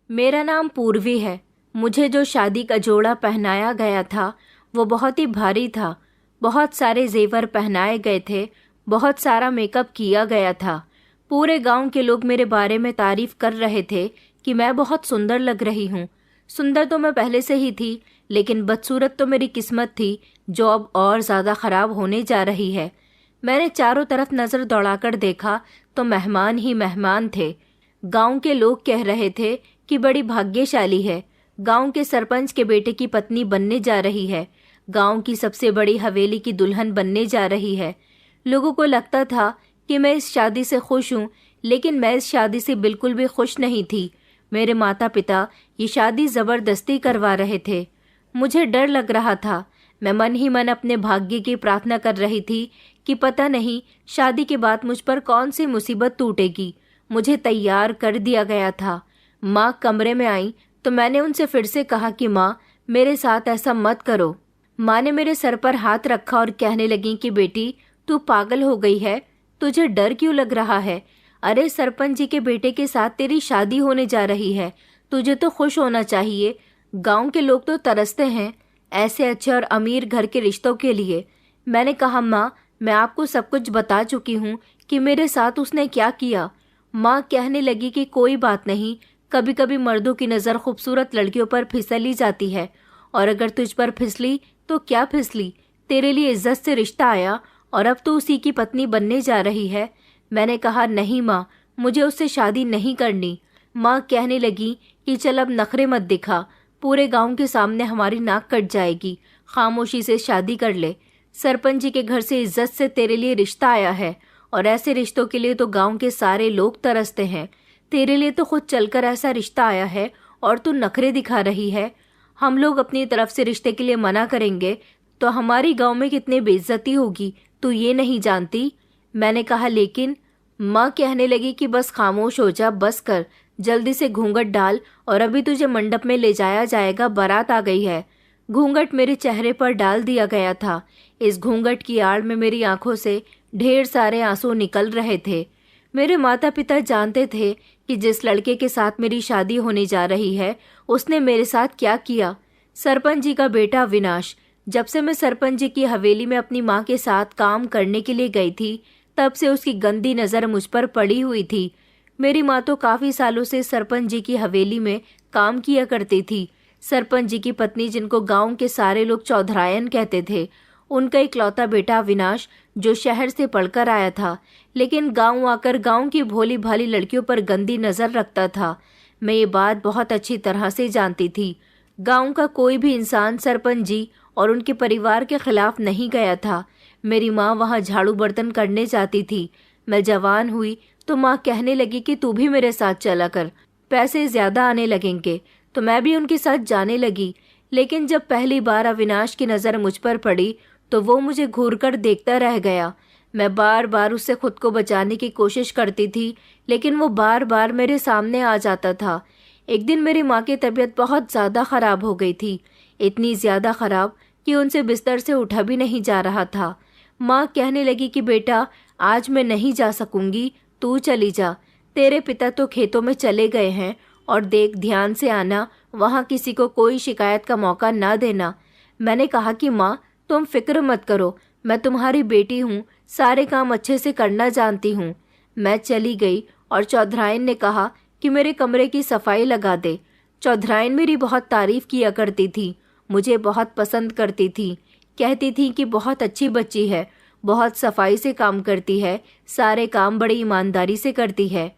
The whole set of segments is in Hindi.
मेरा नाम पूर्वी है। मुझे जो शादी का जोड़ा पहनाया गया था वो बहुत ही भारी था। बहुत सारे जेवर पहनाए गए थे, बहुत सारा मेकअप किया गया था। पूरे गांव के लोग मेरे बारे में तारीफ कर रहे थे कि मैं बहुत सुंदर लग रही हूँ। सुंदर तो मैं पहले से ही थी, लेकिन बदसूरत तो मेरी किस्मत थी जो अब और ज़्यादा ख़राब होने जा रही है। मैंने चारों तरफ नज़र दौड़ाकर देखा तो मेहमान ही मेहमान थे। गांव के लोग कह रहे थे कि बड़ी भाग्यशाली है, गांव के सरपंच के बेटे की पत्नी बनने जा रही है, गांव की सबसे बड़ी हवेली की दुल्हन बनने जा रही है। लोगों को लगता था कि मैं इस शादी से खुश हूँ, लेकिन मैं इस शादी से बिल्कुल भी खुश नहीं थी। मेरे माता पिता ये शादी ज़बरदस्ती करवा रहे थे। मुझे डर लग रहा था। मैं मन ही मन अपने भाग्य की प्रार्थना कर रही थी कि पता नहीं शादी के बाद मुझ पर कौन सी मुसीबत टूटेगी। मुझे तैयार कर दिया गया था। माँ कमरे में आई तो मैंने उनसे फिर से कहा कि माँ, मेरे साथ ऐसा मत करो। माँ ने मेरे सर पर हाथ रखा और कहने लगी कि बेटी, तू पागल हो गई है, तुझे डर क्यों लग रहा है? अरे सरपंच जी के बेटे के साथ तेरी शादी होने जा रही है, तुझे तो खुश होना चाहिए। गांव के लोग तो तरसते हैं ऐसे अच्छे और अमीर घर के रिश्तों के लिए। मैंने कहा माँ, मैं आपको सब कुछ बता चुकी हूँ कि मेरे साथ उसने क्या किया। माँ कहने लगी कि कोई बात नहीं, कभी कभी मर्दों की नज़र खूबसूरत लड़कियों पर फिसली जाती है, और अगर तुझ पर फिसली तो क्या फिसली, तेरे लिए इज्जत से रिश्ता आया और अब तो उसी की पत्नी बनने जा रही है। मैंने कहा नहीं माँ, मुझे उससे शादी नहीं करनी। माँ कहने लगी कि चल अब नखरे मत दिखा, पूरे गांव के सामने हमारी नाक कट जाएगी, खामोशी से शादी कर ले। सरपंच जी के घर से इज्जत से तेरे लिए रिश्ता आया है, और ऐसे रिश्तों के लिए तो गांव के सारे लोग तरसते हैं। तेरे लिए तो खुद चलकर ऐसा रिश्ता आया है और तू नखरे दिखा रही है। हम लोग अपनी तरफ से रिश्ते के लिए मना करेंगे तो हमारी गांव में कितनी बेइज्जती होगी, तू ये नहीं जानती। मैंने कहा लेकिन। माँ कहने लगी कि बस खामोश हो जा, बस कर, जल्दी से घूंघट डाल और अभी तुझे मंडप में ले जाया जाएगा, बारात आ गई है। घूंघट मेरे चेहरे पर डाल दिया गया था। इस घूंघट की आड़ में मेरी आंखों से ढेर सारे आंसू निकल रहे थे। मेरे माता पिता जानते थे कि जिस लड़के के साथ मेरी शादी होने जा रही है उसने मेरे साथ क्या किया। सरपंच जी का बेटा विनाश। जब से मैं सरपंच जी की हवेली में अपनी माँ के साथ काम करने के लिए गई थी, तब से उसकी गंदी नज़र मुझ पर पड़ी हुई थी। मेरी माँ तो काफ़ी सालों से सरपंच जी की हवेली में काम किया करती थी। सरपंच जी की पत्नी, जिनको गांव के सारे लोग चौधरायन कहते थे, उनका इकलौता बेटा विनाश, जो शहर से पढ़कर आया था, लेकिन गांव आकर गांव की भोली भाली लड़कियों पर गंदी नज़र रखता था। मैं ये बात बहुत अच्छी तरह से जानती थी। गांव का कोई भी इंसान सरपंच जी और उनके परिवार के खिलाफ नहीं गया था। मेरी माँ वहाँ झाड़ू बर्तन करने जाती थी। मैं जवान हुई तो माँ कहने लगी कि तू भी मेरे साथ चला कर, पैसे ज़्यादा आने लगेंगे। तो मैं भी उनके साथ जाने लगी। लेकिन जब पहली बार अविनाश की नज़र मुझ पर पड़ी तो वो मुझे घूर कर देखता रह गया। मैं बार बार उससे खुद को बचाने की कोशिश करती थी, लेकिन वो बार बार मेरे सामने आ जाता था। एक दिन मेरी माँ की तबीयत बहुत ज़्यादा ख़राब हो गई थी, इतनी ज़्यादा ख़राब कि उनसे बिस्तर से उठा भी नहीं जा रहा था। माँ कहने लगी कि बेटा, आज मैं नहीं जा सकूंगी, तू चली जा। तेरे पिता तो खेतों में चले गए हैं, और देख, ध्यान से आना, वहाँ किसी को कोई शिकायत का मौका ना देना। मैंने कहा कि माँ, तुम फिक्र मत करो, मैं तुम्हारी बेटी हूँ, सारे काम अच्छे से करना जानती हूँ। मैं चली गई और चौधराइन ने कहा कि मेरे कमरे की सफाई लगा दे। चौधराइन मेरी बहुत तारीफ किया करती थी, मुझे बहुत पसंद करती थी। कहती थी कि बहुत अच्छी बच्ची है, बहुत सफाई से काम करती है, सारे काम बड़ी ईमानदारी से करती है।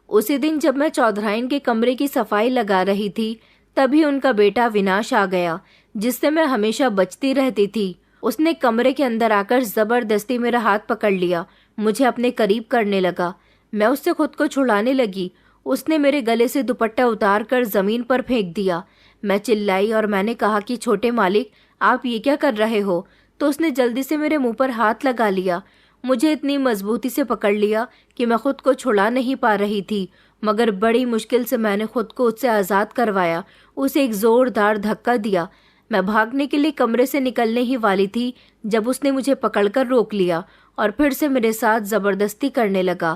उसी दिन जब मैं चौधराइन के कमरे की सफाई लगा रही थी, तभी उनका बेटा विनाश आ गया, जिससे मैं हमेशा बचती रहती थी। उसने कमरे के अंदर आकर जबरदस्ती मेरा हाथ पकड़ लिया, मुझे अपने करीब करने लगा। मैं उससे खुद को छुड़ाने लगी। उसने मेरे गले से दुपट्टा उतार कर जमीन पर फेंक दिया। मैं चिल्लाई और मैंने कहा कि छोटे मालिक, आप ये क्या कर रहे हो? तो उसने जल्दी से मेरे मुंह पर हाथ लगा लिया। मुझे इतनी मजबूती से पकड़ लिया कि मैं खुद को छुड़ा नहीं पा रही थी, मगर बड़ी मुश्किल से मैंने खुद को उससे आज़ाद करवाया। उसे एक ज़ोरदार धक्का दिया। मैं भागने के लिए कमरे से निकलने ही वाली थी जब उसने मुझे पकड़कर रोक लिया और फिर से मेरे साथ ज़बरदस्ती करने लगा।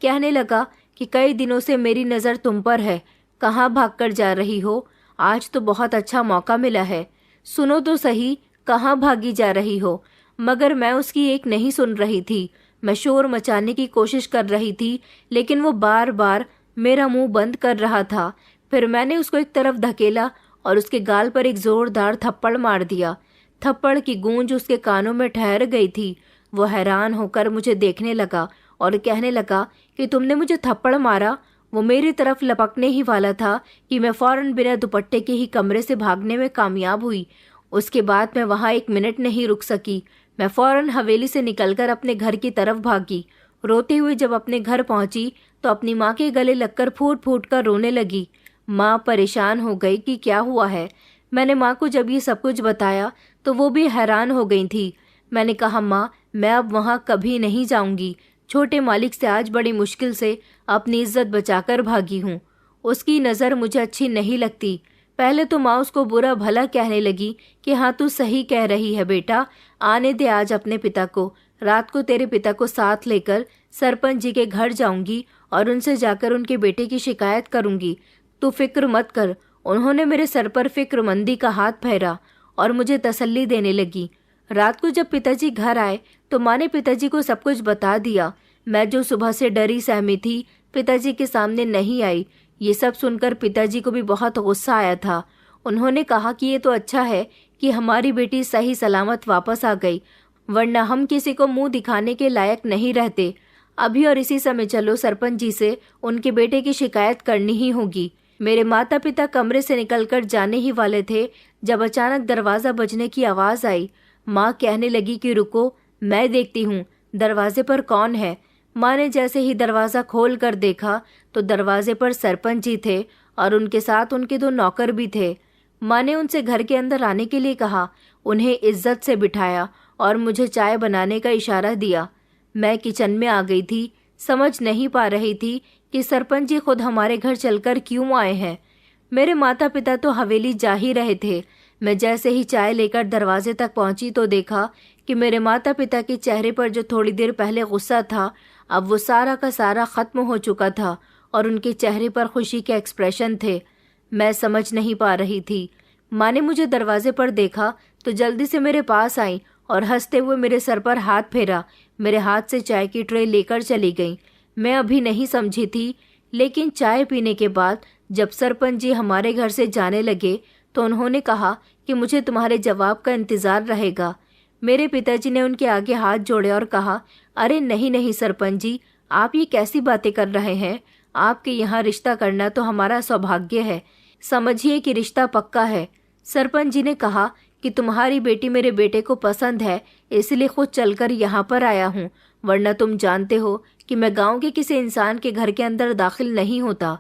कहने लगा कि कई दिनों से मेरी नज़र तुम पर है, कहाँ भागकर जा रही हो? आज तो बहुत अच्छा मौका मिला है। सुनो तो सही, कहाँ भागी जा रही हो? मगर मैं उसकी एक नहीं सुन रही थी। मैं शोर मचाने की कोशिश कर रही थी, लेकिन वो बार बार मेरा मुंह बंद कर रहा था। फिर मैंने उसको एक तरफ धकेला और उसके गाल पर एक जोरदार थप्पड़ मार दिया। थप्पड़ की गूंज उसके कानों में ठहर गई थी। वो हैरान होकर मुझे देखने लगा और कहने लगा कि तुमने मुझे थप्पड़ मारा। वो मेरी तरफ लपकने ही वाला था कि मैं फौरन बिना दुपट्टे के ही कमरे से भागने में कामयाब हुई। उसके बाद मैं वहां 1 मिनट नहीं रुक सकी। मैं फौरन हवेली से निकलकर अपने घर की तरफ भागी। रोते हुए जब अपने घर पहुंची तो अपनी माँ के गले लगकर फूट फूट कर रोने लगी। माँ परेशान हो गई कि क्या हुआ है। मैंने माँ को जब ये सब कुछ बताया तो वो भी हैरान हो गई थी। मैंने कहा, माँ, मैं अब वहाँ कभी नहीं जाऊंगी। छोटे मालिक से आज बड़ी मुश्किल से अपनी इज्जत बचाकर भागी हूँ। उसकी नज़र मुझे अच्छी नहीं लगती। पहले तो माँ उसको बुरा भला कहने लगी कि हाँ, तू सही कह रही है बेटा, आने दे आज अपने पिता को। रात को तेरे पिता को साथ लेकर सरपंच जी के घर जाऊंगी और उनसे जाकर उनके बेटे की शिकायत करूंगी। तू फिक्र मत कर। उन्होंने मेरे सर पर फिक्रमंदी का हाथ फेरा और मुझे तसल्ली देने लगी। रात को जब पिताजी घर आए तो माँ ने पिताजी को सब कुछ बता दिया। मैं जो सुबह से डरी सहमी थी, पिताजी के सामने नहीं आई। ये सब सुनकर पिताजी को भी बहुत गुस्सा आया था। उन्होंने कहा कि ये तो अच्छा है कि हमारी बेटी सही सलामत वापस आ गई, वरना हम किसी को मुंह दिखाने के लायक नहीं रहते। अभी और इसी समय चलो सरपंच जी से उनके बेटे की शिकायत करनी ही होगी। मेरे माता पिता कमरे से निकलकर जाने ही वाले थे जब अचानक दरवाज़ा बजने की आवाज़ आई। माँ कहने लगी कि रुको, मैं देखती हूँ दरवाजे पर कौन है। माँ ने जैसे ही दरवाज़ा खोल कर देखा तो दरवाजे पर सरपंच जी थे और उनके साथ उनके 2 नौकर भी थे। माँ ने उनसे घर के अंदर आने के लिए कहा, उन्हें इज्जत से बिठाया और मुझे चाय बनाने का इशारा दिया। मैं किचन में आ गई थी। समझ नहीं पा रही थी कि सरपंच जी खुद हमारे घर चलकर क्यों आए हैं। मेरे माता पिता तो हवेली जा ही रहे थे। मैं जैसे ही चाय लेकर दरवाजे तक पहुंची तो देखा कि मेरे माता पिता के चेहरे पर जो थोड़ी देर पहले गुस्सा था, अब वो सारा का सारा खत्म हो चुका था और उनके चेहरे पर खुशी के एक्सप्रेशन थे। मैं समझ नहीं पा रही थी। माँ ने मुझे दरवाजे पर देखा तो जल्दी से मेरे पास आई और हंसते हुए मेरे सर पर हाथ फेरा। मेरे हाथ से चाय की ट्रे लेकर चली गई। मैं अभी नहीं समझी थी, लेकिन चाय पीने के बाद जब सरपंच जी हमारे घर से जाने लगे तो उन्होंने कहा कि मुझे तुम्हारे जवाब का इंतज़ार रहेगा। मेरे पिताजी ने उनके आगे हाथ जोड़े और कहा, अरे नहीं नहीं सरपंच जी, आप ये कैसी बातें कर रहे हैं? आपके यहाँ रिश्ता करना तो हमारा सौभाग्य है। समझिए कि रिश्ता पक्का है। सरपंच जी ने कहा कि तुम्हारी बेटी मेरे बेटे को पसंद है, इसलिए खुद चलकर यहाँ पर आया हूँ, वरना तुम जानते हो कि मैं गांव के किसी इंसान के घर के अंदर दाखिल नहीं होता।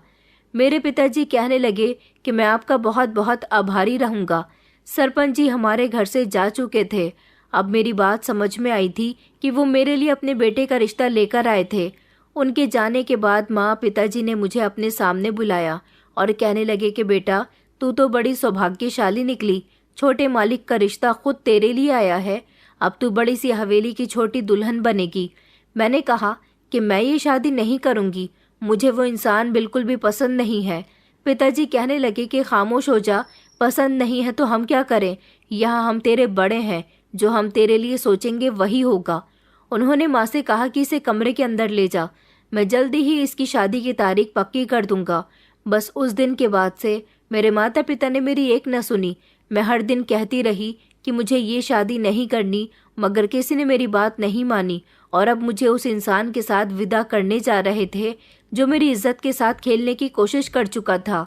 मेरे पिताजी कहने लगे कि मैं आपका बहुत बहुत आभारी रहूँगा। सरपंच जी हमारे घर से जा चुके थे। अब मेरी बात समझ में आई थी कि वो मेरे लिए अपने बेटे का रिश्ता लेकर आए थे। उनके जाने के बाद माँ पिताजी ने मुझे अपने सामने बुलाया और कहने लगे कि बेटा, तू तो बड़ी सौभाग्यशाली निकली। छोटे मालिक का रिश्ता खुद तेरे लिए आया है। अब तू बड़ी सी हवेली की छोटी दुल्हन बनेगी। मैंने कहा कि मैं ये शादी नहीं करूँगी, मुझे वो इंसान बिल्कुल भी पसंद नहीं है। पिताजी कहने लगे कि खामोश हो जा, पसंद नहीं है तो हम क्या करें? यहाँ हम तेरे बड़े हैं, जो हम तेरे लिए सोचेंगे वही होगा। उन्होंने माँ से कहा कि इसे कमरे के अंदर ले जा, मैं जल्दी ही इसकी शादी की तारीख पक्की कर दूंगा। बस उस दिन के बाद से मेरे माता पिता ने मेरी एक न सुनी। मैं हर दिन कहती रही कि मुझे ये शादी नहीं करनी, मगर किसी ने मेरी बात नहीं मानी और अब मुझे उस इंसान के साथ विदा करने जा रहे थे जो मेरी इज्जत के साथ खेलने की कोशिश कर चुका था।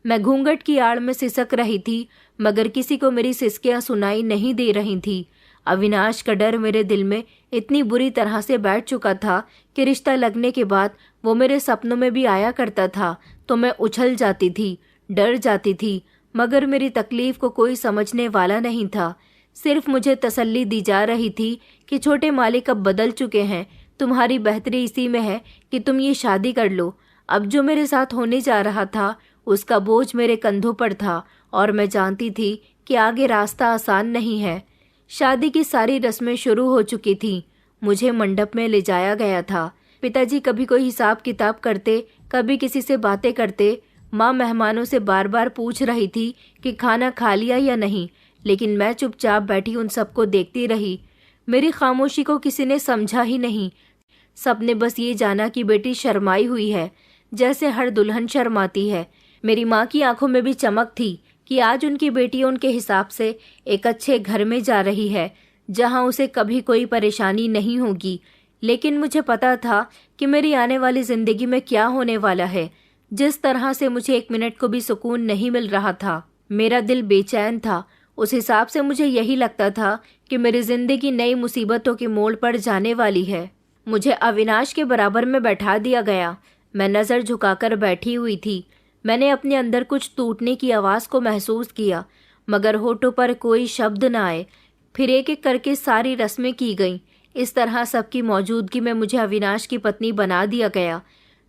मैं घूंघट की आड़ में सिसक रही थी, मगर किसी को मेरी सिसकियां सुनाई नहीं दे रही थी। अविनाश का डर मेरे दिल में इतनी बुरी तरह से बैठ चुका था कि रिश्ता लगने के बाद वो मेरे सपनों में भी आया करता था तो मैं उछल जाती थी, डर जाती थी, मगर मेरी तकलीफ को कोई समझने वाला नहीं था। सिर्फ मुझे तसल्ली दी जा रही थी कि छोटे मालिक अब बदल चुके हैं, तुम्हारी बेहतरी इसी में है कि तुम ये शादी कर लो। अब जो मेरे साथ होने जा रहा था उसका बोझ मेरे कंधों पर था और मैं जानती थी कि आगे रास्ता आसान नहीं है। शादी की सारी रस्में शुरू हो चुकी थी। मुझे मंडप में ले जाया गया था। पिताजी कभी कोई हिसाब किताब करते, कभी किसी से बातें करते। माँ मेहमानों से बार बार पूछ रही थी कि खाना खा लिया या नहीं, लेकिन मैं चुपचाप बैठी उन सबको देखती रही। मेरी खामोशी को किसी ने समझा ही नहीं। सबने बस ये जाना कि बेटी शर्माई हुई है, जैसे हर दुल्हन शर्माती है। मेरी माँ की आंखों में भी चमक थी कि आज उनकी बेटी उनके हिसाब से एक अच्छे घर में जा रही है, जहाँ उसे कभी कोई परेशानी नहीं होगी। लेकिन मुझे पता था कि मेरी आने वाली जिंदगी में क्या होने वाला है। जिस तरह से मुझे एक मिनट को भी सुकून नहीं मिल रहा था, मेरा दिल बेचैन था, उस हिसाब से मुझे यही लगता था कि मेरी जिंदगी नई मुसीबतों के मोड़ पर जाने वाली है। मुझे अविनाश के बराबर में बैठा दिया गया। मैं नज़र झुकाकर बैठी हुई थी। मैंने अपने अंदर कुछ टूटने की आवाज़ को महसूस किया, मगर होठों पर कोई शब्द न आए। फिर एक एक करके सारी रस्में की गईं। इस तरह सबकी मौजूदगी में मुझे अविनाश की पत्नी बना दिया गया।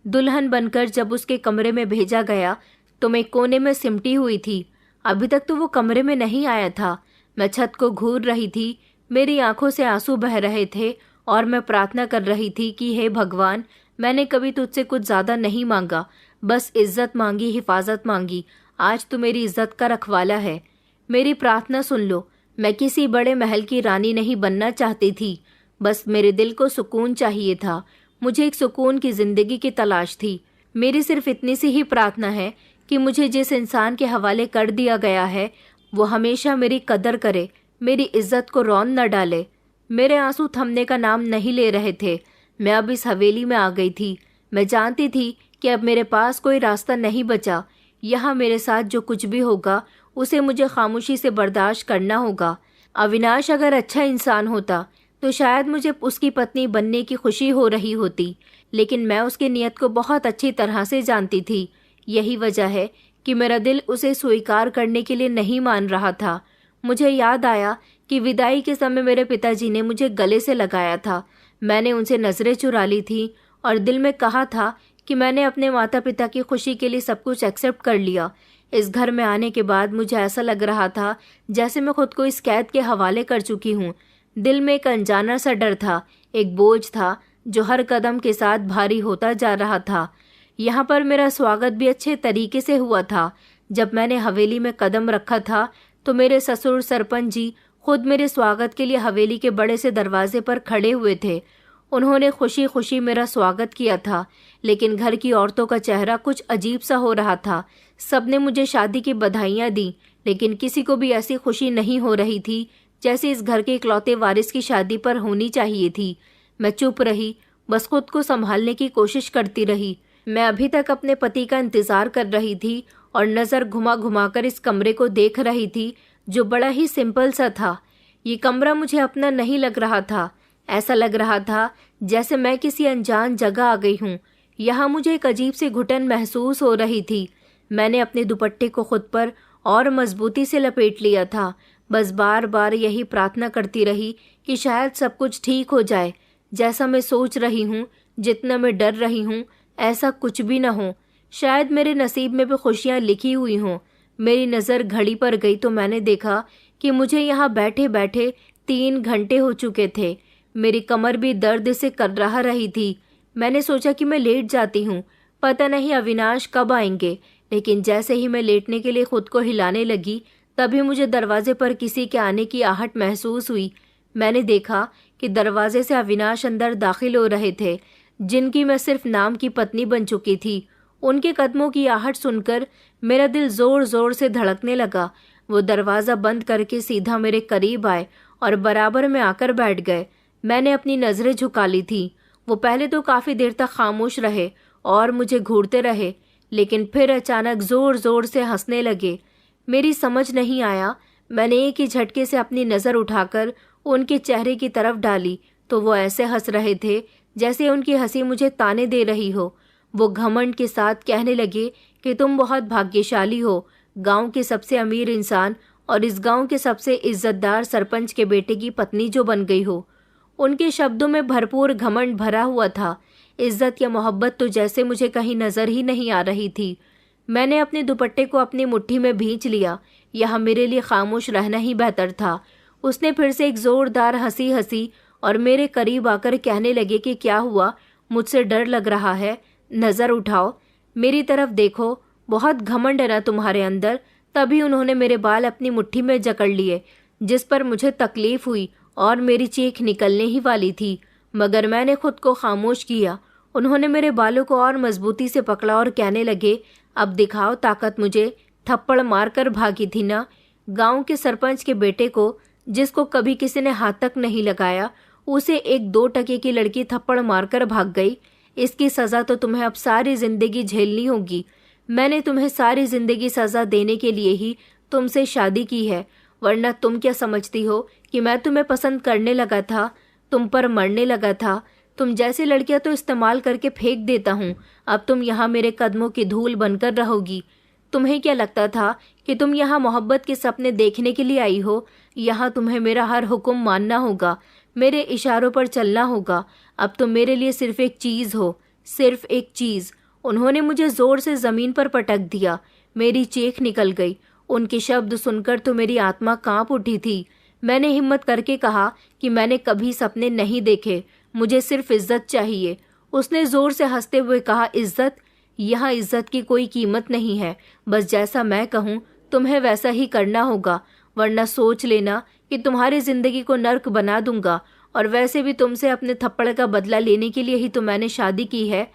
दुल्हन बनकर जब उसके कमरे में भेजा गया तो मैं कोने में सिमटी हुई थी। अभी तक तो वो कमरे में नहीं आया था। मैं छत को घूर रही थी। मेरी आंखों से आंसू बह रहे थे और मैं प्रार्थना कर रही थी कि हे भगवान, मैंने कभी तुझसे कुछ ज़्यादा नहीं मांगा, बस इज्जत मांगी, हिफाजत मांगी। आज तू मेरी इज्जत का रखवाला है। मेरी प्रार्थना सुन लो। मैं किसी बड़े महल की रानी नहीं बनना चाहती थी, बस मेरे दिल को सुकून चाहिए था। मुझे एक सुकून की ज़िंदगी की तलाश थी। मेरी सिर्फ इतनी सी ही प्रार्थना है कि मुझे जिस इंसान के हवाले कर दिया गया है वो हमेशा मेरी कदर करे, मेरी इज्जत को रौन न डाले। मेरे आंसू थमने का नाम नहीं ले रहे थे। मैं अब इस हवेली में आ गई थी। मैं जानती थी कि अब मेरे पास कोई रास्ता नहीं बचा। यहाँ मेरे साथ जो कुछ भी होगा उसे मुझे खामोशी से बर्दाश्त करना होगा। अविनाश अगर अच्छा इंसान होता तो शायद मुझे उसकी पत्नी बनने की खुशी हो रही होती, लेकिन मैं उसकी नीयत को बहुत अच्छी तरह से जानती थी। यही वजह है कि मेरा दिल उसे स्वीकार करने के लिए नहीं मान रहा था। मुझे याद आया कि विदाई के समय मेरे पिताजी ने मुझे गले से लगाया था। मैंने उनसे नज़रें चुरा ली थी और दिल में कहा था कि मैंने अपने माता पिता की खुशी के लिए सब कुछ एक्सेप्ट कर लिया। इस घर में आने के बाद मुझे ऐसा लग रहा था जैसे मैं खुद को इस कैद के हवाले कर चुकी हूँ। दिल में एक अनजाना सा डर था, एक बोझ था जो हर कदम के साथ भारी होता जा रहा था। यहाँ पर मेरा स्वागत भी अच्छे तरीके से हुआ था। जब मैंने हवेली में कदम रखा था तो मेरे ससुर सरपंच जी खुद मेरे स्वागत के लिए हवेली के बड़े से दरवाजे पर खड़े हुए थे। उन्होंने खुशी खुशी मेरा स्वागत किया था, लेकिन घर की औरतों का चेहरा कुछ अजीब सा हो रहा था। सबने मुझे शादी की बधाइयाँ दी, लेकिन किसी को भी ऐसी खुशी नहीं हो रही थी जैसे इस घर के इकलौते वारिस की शादी पर होनी चाहिए थी। मैं चुप रही, बस खुद को संभालने की कोशिश करती रही। मैं अभी तक अपने पति का इंतजार कर रही थी और नज़र घुमा घुमाकर इस कमरे को देख रही थी जो बड़ा ही सिंपल सा था। ये कमरा मुझे अपना नहीं लग रहा था। ऐसा लग रहा था जैसे मैं किसी अनजान जगह आ गई हूँ। यहाँ मुझे एक अजीब सी घुटन महसूस हो रही थी। मैंने अपने दुपट्टे को खुद पर और मजबूती से लपेट लिया था। बस बार बार यही प्रार्थना करती रही कि शायद सब कुछ ठीक हो जाए। जैसा मैं सोच रही हूँ, जितना मैं डर रही हूँ, ऐसा कुछ भी न हो। शायद मेरे नसीब में भी खुशियाँ लिखी हुई हों। मेरी नज़र घड़ी पर गई तो मैंने देखा कि मुझे यहाँ बैठे बैठे 3 घंटे हो चुके थे। मेरी कमर भी दर्द से कर रही थी। मैंने सोचा कि मैं लेट जाती हूँ, पता नहीं अविनाश कब आएंगे। लेकिन जैसे ही मैं लेटने के लिए खुद को हिलाने लगी, तभी मुझे दरवाजे पर किसी के आने की आहट महसूस हुई। मैंने देखा कि दरवाजे से अविनाश अंदर दाखिल हो रहे थे, जिनकी मैं सिर्फ नाम की पत्नी बन चुकी थी। उनके कदमों की आहट सुनकर मेरा दिल जोर जोर से धड़कने लगा। वो दरवाज़ा बंद करके सीधा मेरे करीब आए और बराबर में आकर बैठ गए। मैंने अपनी नज़रें झुका ली थी। वो पहले तो काफ़ी देर तक खामोश रहे और मुझे घूरते रहे, लेकिन फिर अचानक ज़ोर ज़ोर से हंसने लगे। मेरी समझ नहीं आया। मैंने एक ही झटके से अपनी नज़र उठाकर उनके चेहरे की तरफ डाली तो वो ऐसे हंस रहे थे जैसे उनकी हंसी मुझे ताने दे रही हो। वो घमंड के साथ कहने लगे कि तुम बहुत भाग्यशाली हो, गांव के सबसे अमीर इंसान और इस गांव के सबसे इज्जतदार सरपंच के बेटे की पत्नी जो बन गई हो। उनके शब्दों में भरपूर घमंड भरा हुआ था। इज्जत या मोहब्बत तो जैसे मुझे कहीं नज़र ही नहीं आ रही थी। मैंने अपने दुपट्टे को अपनी मुट्ठी में भींच लिया। यह मेरे लिए खामोश रहना ही बेहतर था। उसने फिर से एक ज़ोरदार हंसी हंसी और मेरे करीब आकर कहने लगे कि क्या हुआ, मुझसे डर लग रहा है, नज़र उठाओ, मेरी तरफ देखो। बहुत घमंड है ना तुम्हारे अंदर। तभी उन्होंने मेरे बाल अपनी मुट्ठी में जकड़ लिए, जिस पर मुझे तकलीफ हुई और मेरी चीख निकलने ही वाली थी, मगर मैंने खुद को खामोश किया। उन्होंने मेरे बालों को और मजबूती से पकड़ा और कहने लगे, अब दिखाओ ताकत मुझे। थप्पड़ मारकर भागी थी ना। गांव के सरपंच के बेटे को, जिसको कभी किसी ने हाथ तक नहीं लगाया, उसे एक 2 टके की लड़की थप्पड़ मारकर भाग गई। इसकी सज़ा तो तुम्हें अब सारी जिंदगी झेलनी होगी। मैंने तुम्हें सारी जिंदगी सज़ा देने के लिए ही तुमसे शादी की है, वरना तुम क्या समझती हो कि मैं तुम्हें पसंद करने लगा था, तुम पर मरने लगा था। तुम जैसी लड़कियां तो इस्तेमाल करके फेंक देता हूँ। अब तुम यहाँ मेरे कदमों की धूल बनकर रहोगी। तुम्हें क्या लगता था कि तुम यहाँ मोहब्बत के सपने देखने के लिए आई हो? यहाँ तुम्हें मेरा हर हुक्म मानना होगा, मेरे इशारों पर चलना होगा। अब तुम मेरे लिए सिर्फ एक चीज़ हो, सिर्फ एक चीज़। उन्होंने मुझे जोर से ज़मीन पर पटक दिया। मेरी चीख निकल गई। उनके शब्द सुनकर तो मेरी आत्मा कांप उठी थी। मैंने हिम्मत करके कहा कि मैंने कभी सपने नहीं देखे, मुझे सिर्फ इज्जत चाहिए। उसने जोर से हंसते हुए कहा, इज्जत? यहाँ इज्जत की कोई कीमत नहीं है। बस जैसा मैं कहूँ तुम्हें वैसा ही करना होगा, वरना सोच लेना कि तुम्हारी जिंदगी को नर्क बना दूंगा। और वैसे भी तुमसे अपने थप्पड़ का बदला लेने के लिए ही तो मैंने शादी की है।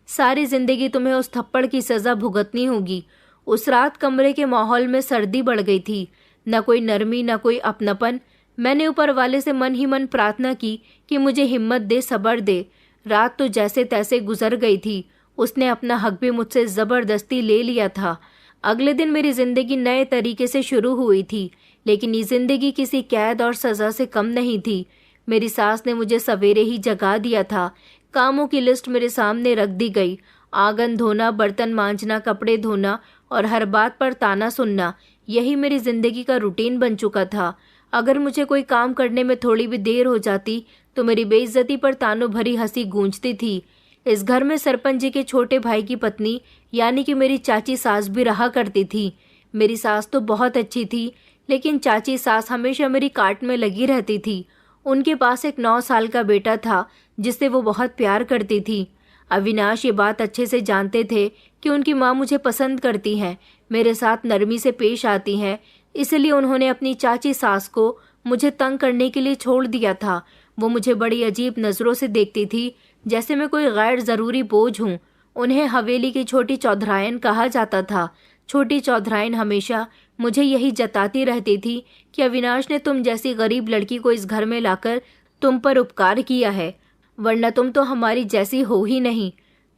सारी जिंदगी तुम्हें उस थप्पड़ की सज़ा भुगतनी होगी। उस रात कमरे के माहौल में सर्दी बढ़ गई थी, न कोई नरमी, न कोई अपनापन। मैंने ऊपर वाले से मन ही मन प्रार्थना की कि मुझे हिम्मत दे, सब्र दे। रात तो जैसे तैसे गुजर गई थी। उसने अपना हक भी मुझसे ज़बरदस्ती ले लिया था। अगले दिन मेरी ज़िंदगी नए तरीके से शुरू हुई थी, लेकिन ये ज़िंदगी किसी कैद और सज़ा से कम नहीं थी। मेरी सास ने मुझे सवेरे ही जगा दिया था। कामों की लिस्ट मेरे सामने रख दी गई। आंगन धोना, बर्तन मांजना, कपड़े धोना और हर बात पर ताना सुनना, यही मेरी ज़िंदगी का रूटीन बन चुका था। अगर मुझे कोई काम करने में थोड़ी भी देर हो जाती तो मेरी बेइज्जती पर तानों भरी हंसी गूंजती थी। इस घर में सरपंच जी के छोटे भाई की पत्नी यानी कि मेरी चाची सास भी रहा करती थी। मेरी सास तो बहुत अच्छी थी, लेकिन चाची सास हमेशा मेरी काट में लगी रहती थी। उनके पास एक 9 साल का बेटा था जिससे वो बहुत प्यार करती थी। अविनाश ये बात अच्छे से जानते थे कि उनकी माँ मुझे पसंद करती हैं, मेरे साथ नरमी से पेश आती हैं। इसलिए उन्होंने अपनी चाची सास को मुझे तंग करने के लिए छोड़ दिया था। वो मुझे बड़ी अजीब नज़रों से देखती थी, जैसे मैं कोई गैर ज़रूरी बोझ हूँ। उन्हें हवेली की छोटी चौधरायन कहा जाता था। छोटी चौधरायन हमेशा मुझे यही जताती रहती थी कि अविनाश ने तुम जैसी गरीब लड़की को इस घर में लाकर तुम पर उपकार किया है, वरना तुम तो हमारी जैसी हो ही नहीं।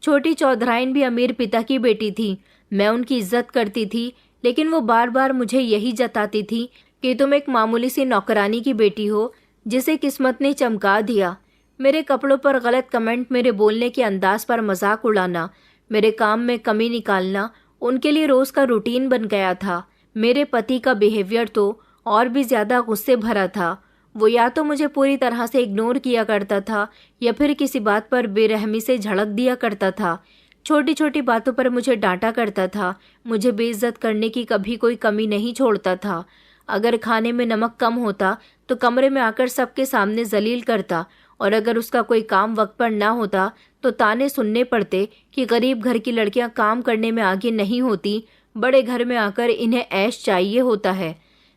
छोटी चौधरायन भी अमीर पिता की बेटी थी। मैं उनकी इज्जत करती थी, लेकिन वो बार बार मुझे यही जताती थी कि तुम एक मामूली सी नौकरानी की बेटी हो जिसे किस्मत ने चमका दिया। मेरे कपड़ों पर गलत कमेंट, मेरे बोलने के अंदाज पर मजाक उड़ाना, मेरे काम में कमी निकालना उनके लिए रोज़ का रूटीन बन गया था। मेरे पति का बिहेवियर तो और भी ज़्यादा गुस्से भरा था। वो या तो मुझे पूरी तरह से इग्नोर किया करता था या फिर किसी बात पर बेरहमी से झड़क दिया करता था। छोटी छोटी बातों पर मुझे डांटा करता था। मुझे बेइज्जत करने की कभी कोई कमी नहीं छोड़ता था। अगर खाने में नमक कम होता तो कमरे में आकर सबके सामने जलील करता, और अगर उसका कोई काम वक्त पर ना होता तो ताने सुनने पड़ते कि गरीब घर की लड़कियां काम करने में आगे नहीं होती, बड़े घर में आकर इन्हें ऐश चाहिए होता है।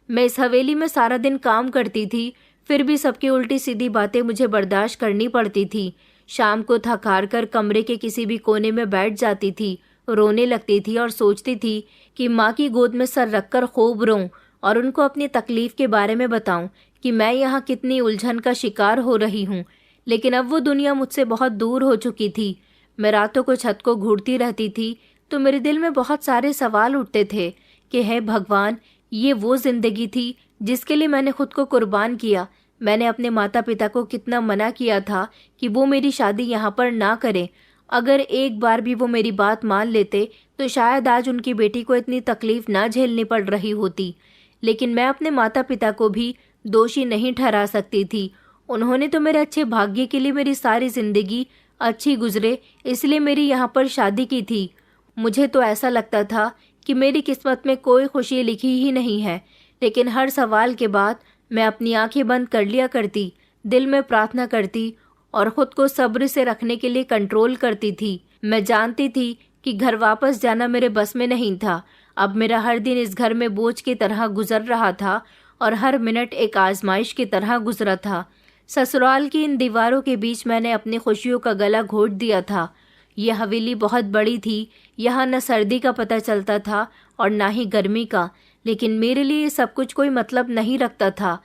मैं इस हवेली में सारा दिन काम करती थी, फिर भी सबकी उल्टी सीधी बातें मुझे बर्दाश्त करनी पड़ती थी। शाम को थक हार कर कमरे के किसी भी कोने में बैठ जाती थी, रोने लगती थी और सोचती थी कि माँ की गोद में सर रखकर खूब रोऊं और उनको अपनी तकलीफ के बारे में बताऊं कि मैं यहाँ कितनी उलझन का शिकार हो रही हूँ। लेकिन अब वो दुनिया मुझसे बहुत दूर हो चुकी थी। मैं रातों को छत को घूरती रहती थी तो मेरे दिल में बहुत सारे सवाल उठते थे कि हे भगवान, ये वो जिंदगी थी जिसके लिए मैंने खुद को कुर्बान किया। मैंने अपने माता पिता को कितना मना किया था कि वो मेरी शादी यहाँ पर ना करें। अगर एक बार भी वो मेरी बात मान लेते तो शायद आज उनकी बेटी को इतनी तकलीफ ना झेलनी पड़ रही होती। लेकिन मैं अपने माता पिता को भी दोषी नहीं ठहरा सकती थी। उन्होंने तो मेरे अच्छे भाग्य के लिए मेरी सारी जिंदगी अच्छी गुजरे इसलिए मेरी यहाँ पर शादी की थी। मुझे तो ऐसा लगता था कि मेरी किस्मत में कोई खुशी लिखी ही नहीं है। लेकिन हर सवाल के बाद मैं अपनी आंखें बंद कर लिया करती, दिल में प्रार्थना करती और खुद को सब्र से रखने के लिए कंट्रोल करती थी। मैं जानती थी कि घर वापस जाना मेरे बस में नहीं था। अब मेरा हर दिन इस घर में बोझ की तरह गुजर रहा था और हर मिनट एक आजमाइश की तरह गुजरा था। ससुराल की इन दीवारों के बीच मैंने अपनी खुशियों का गला घोट दिया था। यह हवेली बहुत बड़ी थी। यहाँ न सर्दी का पता चलता था और ना ही गर्मी का, लेकिन मेरे लिए ये सब कुछ कोई मतलब नहीं रखता था।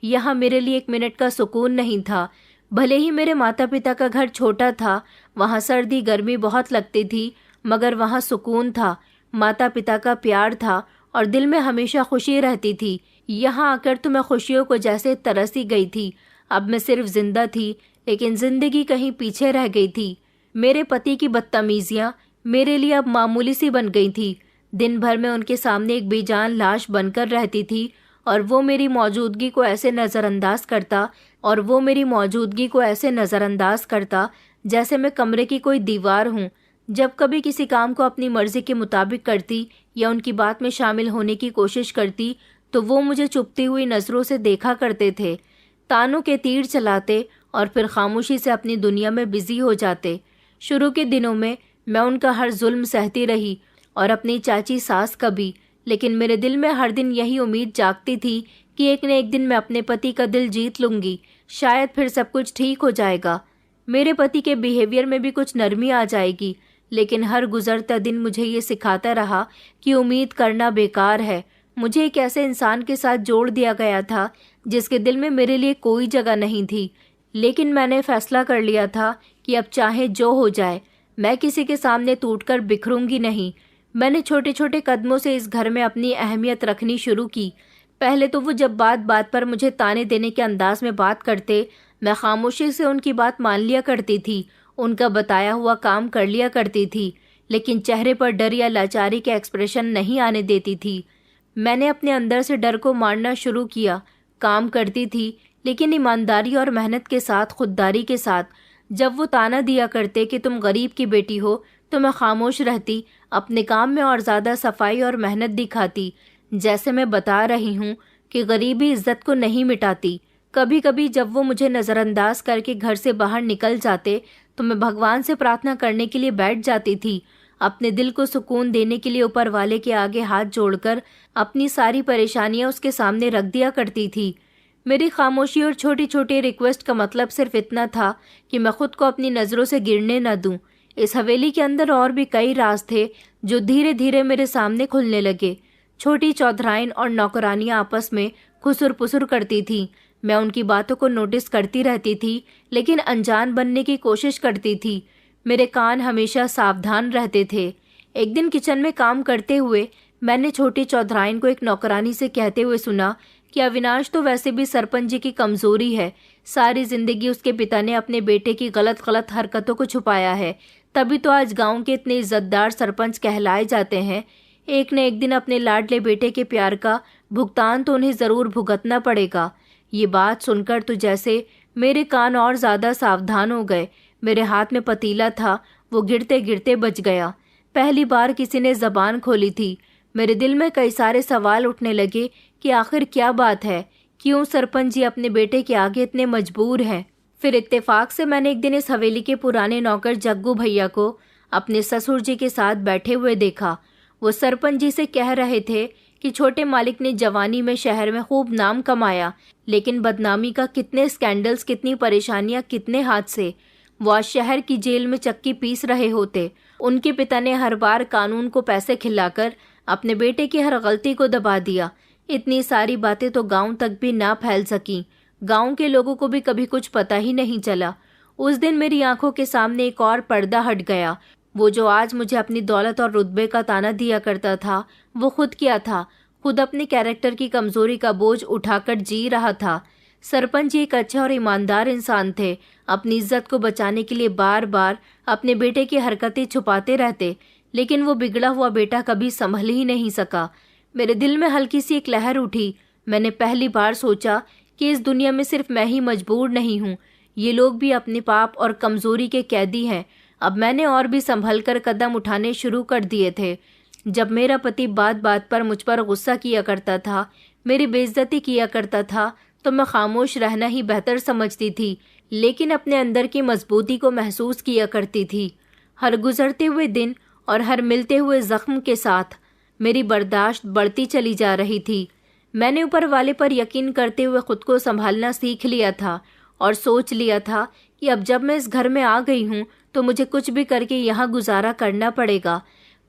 यहाँ मेरे लिए एक मिनट का सुकून नहीं था। भले ही मेरे माता पिता का घर छोटा था, वहाँ सर्दी गर्मी बहुत लगती थी, मगर वहाँ सुकून था, माता पिता का प्यार था और दिल में हमेशा खुशी रहती थी। यहाँ आकर तो मैं खुशियों को जैसे तरसी गई थी। अब मैं सिर्फ जिंदा थी, लेकिन जिंदगी कहीं पीछे रह गई थी। मेरे पति की बदतमीजियाँ मेरे लिए अब मामूली सी बन गई थी। दिन भर मैं उनके सामने एक बेजान लाश बनकर रहती थी और वो मेरी मौजूदगी को ऐसे नज़रअंदाज करता जैसे मैं कमरे की कोई दीवार हूँ। जब कभी किसी काम को अपनी मर्जी के मुताबिक करती या उनकी बात में शामिल होने की कोशिश करती तो वो मुझे चुभती हुई नज़रों से देखा करते थे, तानों के तीर चलाते और फिर खामोशी से अपनी दुनिया में बिजी हो जाते। शुरू के दिनों में मैं उनका हर जुल्म सहती रही और अपनी चाची सास का भी, लेकिन मेरे दिल में हर दिन यही उम्मीद जागती थी कि एक न एक दिन मैं अपने पति का दिल जीत लूँगी, शायद फिर सब कुछ ठीक हो जाएगा, मेरे पति के बिहेवियर में भी कुछ नरमी आ जाएगी। लेकिन हर गुजरता दिन मुझे ये सिखाता रहा कि उम्मीद करना बेकार है। मुझे एक ऐसे इंसान के साथ जोड़ दिया गया था जिसके दिल में मेरे लिए कोई जगह नहीं थी। लेकिन मैंने फैसला कर लिया था कि अब चाहे जो हो जाए, मैं किसी के सामने टूटकर बिखरूंगी नहीं। मैंने छोटे छोटे कदमों से इस घर में अपनी अहमियत रखनी शुरू की। पहले तो वो जब बात बात पर मुझे ताने देने के अंदाज में बात करते, मैं खामोशी से उनकी बात मान लिया करती थी, उनका बताया हुआ काम कर लिया करती थी, लेकिन चेहरे पर डर या लाचारी के एक्सप्रेशन नहीं आने देती थी। मैंने अपने अंदर से डर को मारना शुरू किया। काम करती थी, लेकिन ईमानदारी और मेहनत के साथ, खुददारी के साथ। जब वो ताना दिया करते कि तुम गरीब की बेटी हो, तो मैं खामोश रहती, अपने काम में और ज़्यादा सफाई और मेहनत दिखाती। जैसे मैं बता रही हूँ कि गरीबी इज्जत को नहीं मिटाती। कभी कभी जब वो मुझे नज़रअंदाज करके घर से बाहर निकल जाते तो मैं भगवान से प्रार्थना करने के लिए बैठ जाती थी। अपने दिल को सुकून देने के लिए ऊपर वाले के आगे हाथ जोड़कर अपनी सारी परेशानियां उसके सामने रख दिया करती थी। मेरी खामोशी और छोटी छोटी रिक्वेस्ट का मतलब सिर्फ इतना था कि मैं खुद को अपनी नज़रों से गिरने न दूं। इस हवेली के अंदर और भी कई राज थे जो धीरे धीरे मेरे सामने खुलने लगे। छोटी चौधराइन और नौकरानियां आपस में खुसुर पुसुर करती थीं। मैं उनकी बातों को नोटिस करती रहती थी, लेकिन अनजान बनने की कोशिश करती थी। मेरे कान हमेशा सावधान रहते थे। एक दिन किचन में काम करते हुए मैंने छोटी चौधराइन को एक नौकरानी से कहते हुए सुना कि अविनाश तो वैसे भी सरपंच जी की कमजोरी है। सारी जिंदगी उसके पिता ने अपने बेटे की गलत गलत हरकतों को छुपाया है, तभी तो आज गांव के इतने इज्जतदार सरपंच कहलाए जाते हैं। एक न एक दिन अपने लाडले बेटे के प्यार का भुगतान तो उन्हें जरूर भुगतना पड़ेगा। ये बात सुनकर तो जैसे मेरे कान और ज्यादा सावधान हो गए। मेरे हाथ में पतीला था, वो गिरते गिरते बच गया। पहली बार किसी ने जबान खोली थी। मेरे दिल में कई सारे सवाल उठने लगे कि आखिर क्या बात है, क्यों सरपंच जी अपने बेटे के आगे इतने मजबूर हैं। फिर इत्तेफाक से मैंने एक दिन इस हवेली के पुराने नौकर जग्गू भैया को अपने ससुर जी के साथ बैठे हुए देखा। वो सरपंच जी से कह रहे थे कि छोटे मालिक ने जवानी में शहर में खूब नाम कमाया, लेकिन बदनामी का कितने स्कैंडल्स, कितनी परेशानियां, कितने हादसे। वो आज शहर की जेल में चक्की पीस रहे होते। उनके पिता ने हर बार कानून को पैसे खिलाकर अपने बेटे की हर गलती को दबा दिया। इतनी सारी बातें तो गांव तक भी ना फैल सकी। गांव के लोगों को भी कभी कुछ पता ही नहीं चला। उस दिन मेरी आंखों के सामने एक और पर्दा हट गया। वो जो आज मुझे अपनी दौलत और रुतबे का ताना दिया करता था, वो खुद क्या था, खुद अपने कैरेक्टर की कमजोरी का बोझ उठाकर जी रहा था। सरपंच जी एक अच्छे और ईमानदार इंसान थे। अपनी इज्जत को बचाने के लिए बार बार अपने बेटे की हरकतें छुपाते रहते, लेकिन वो बिगड़ा हुआ बेटा कभी संभल ही नहीं सका। मेरे दिल में हल्की सी एक लहर उठी। मैंने पहली बार सोचा कि इस दुनिया में सिर्फ मैं ही मजबूर नहीं हूँ, ये लोग भी अपने पाप और कमजोरी के कैदी हैं। अब मैंने और भी संभल कर कदम उठाने शुरू कर दिए थे। जब मेरा पति बात बात पर मुझ पर गुस्सा किया करता था, मेरी बेइज्जती किया करता था, तो मैं खामोश रहना ही बेहतर समझती थी, लेकिन अपने अंदर की मजबूती को महसूस किया करती थी। हर गुजरते हुए दिन और हर मिलते हुए जख्म के साथ मेरी बर्दाश्त बढ़ती चली जा रही थी। मैंने ऊपर वाले पर यकीन करते हुए खुद को संभालना सीख लिया था और सोच लिया था कि अब जब मैं इस घर में आ गई हूँ तो मुझे कुछ भी करके यहाँ गुजारा करना पड़ेगा।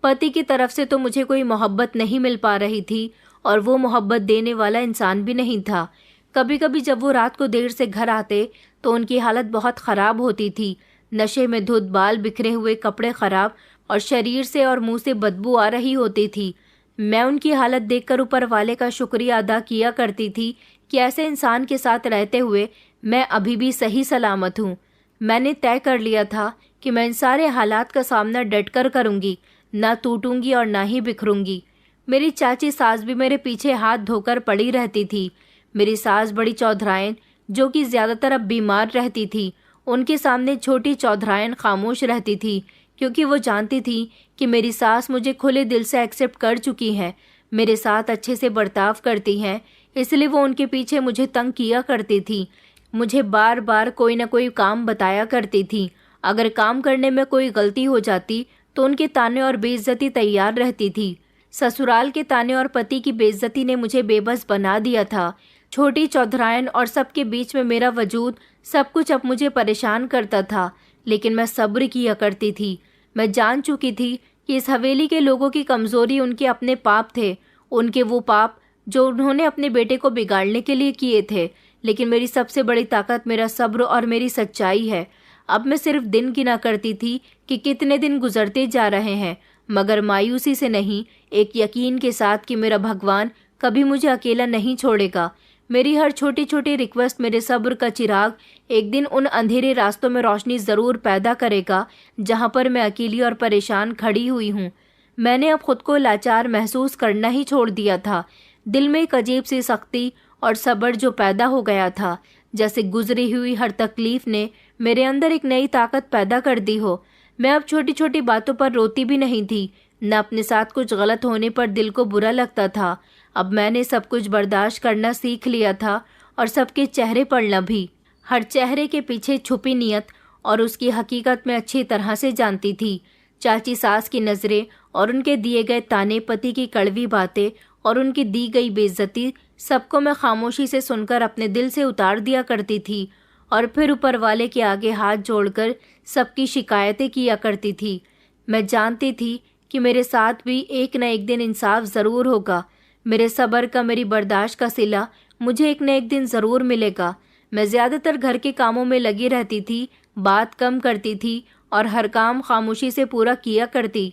पति की तरफ से तो मुझे कोई मोहब्बत नहीं मिल पा रही थी और वो मोहब्बत देने वाला इंसान भी नहीं था। कभी कभी जब वो रात को देर से घर आते तो उनकी हालत बहुत ख़राब होती थी। नशे में धुत, बाल बिखरे हुए, कपड़े ख़राब और शरीर से और मुंह से बदबू आ रही होती थी। मैं उनकी हालत देखकर ऊपर वाले का शुक्रिया अदा किया करती थी कि ऐसे इंसान के साथ रहते हुए मैं अभी भी सही सलामत हूँ। मैंने तय कर लिया था कि मैं इन सारे हालात का सामना डटकर करूँगी, ना टूटूंगी और ना ही बिखरूंगी। मेरी चाची सास भी मेरे पीछे हाथ धोकर पड़ी रहती थी। मेरी सास बड़ी चौधरायन, जो कि ज़्यादातर अब बीमार रहती थी, उनके सामने छोटी चौधरायन खामोश रहती थी, क्योंकि वो जानती थी कि मेरी सास मुझे खुले दिल से एक्सेप्ट कर चुकी हैं, मेरे साथ अच्छे से बर्ताव करती हैं, इसलिए वो उनके पीछे मुझे तंग किया करती थी। मुझे बार बार कोई ना कोई काम बताया करती थी। अगर काम करने में कोई गलती हो जाती तो उनके ताने और बेइज्जती तैयार रहती थी। ससुराल के ताने और पति की बेइज्जती ने मुझे बेबस बना दिया था। छोटी चौधरायन और सबके बीच में मेरा वजूद, सब कुछ अब मुझे परेशान करता था, लेकिन मैं सब्र किया करती थी। मैं जान चुकी थी कि इस हवेली के लोगों की कमज़ोरी उनके अपने पाप थे, उनके वो पाप जो उन्होंने अपने बेटे को बिगाड़ने के लिए किए थे। लेकिन मेरी सबसे बड़ी ताकत मेरा सब्र और मेरी सच्चाई है। अब मैं सिर्फ दिन गिना करती थी कि कितने दिन गुजरते जा रहे हैं, मगर मायूसी से नहीं, एक यकीन के साथ कि मेरा भगवान कभी मुझे अकेला नहीं छोड़ेगा। मेरी हर छोटी छोटी रिक्वेस्ट, मेरे सब्र का चिराग एक दिन उन अंधेरे रास्तों में रोशनी ज़रूर पैदा करेगा जहाँ पर मैं अकेली और परेशान खड़ी हुई हूँ। मैंने अब खुद को लाचार महसूस करना ही छोड़ दिया था। दिल में एक अजीब सी सख्ती और सब्र जो पैदा हो गया था, जैसे गुजरी हुई हर तकलीफ ने मेरे अंदर एक नई ताकत पैदा कर दी हो। मैं अब छोटी छोटी बातों पर रोती भी नहीं थी, न अपने साथ कुछ गलत होने पर दिल को बुरा लगता था। अब मैंने सब कुछ बर्दाश्त करना सीख लिया था और सबके चेहरे पढ़ना भी। हर चेहरे के पीछे छुपी नीयत और उसकी हकीकत में अच्छी तरह से जानती थी। चाची सास की नज़रें और उनके दिए गए ताने, पति की कड़वी बातें और उनकी दी गई बेइज्जती, सबको मैं खामोशी से सुनकर अपने दिल से उतार दिया करती थी और फिर ऊपर वाले के आगे हाथ जोड़कर सबकी शिकायतें किया करती थी। मैं जानती थी कि मेरे साथ भी एक न एक दिन इंसाफ ज़रूर होगा। मेरे सब्र का, मेरी बर्दाश्त का सिला मुझे एक न एक दिन ज़रूर मिलेगा। मैं ज़्यादातर घर के कामों में लगी रहती थी, बात कम करती थी और हर काम खामोशी से पूरा किया करती।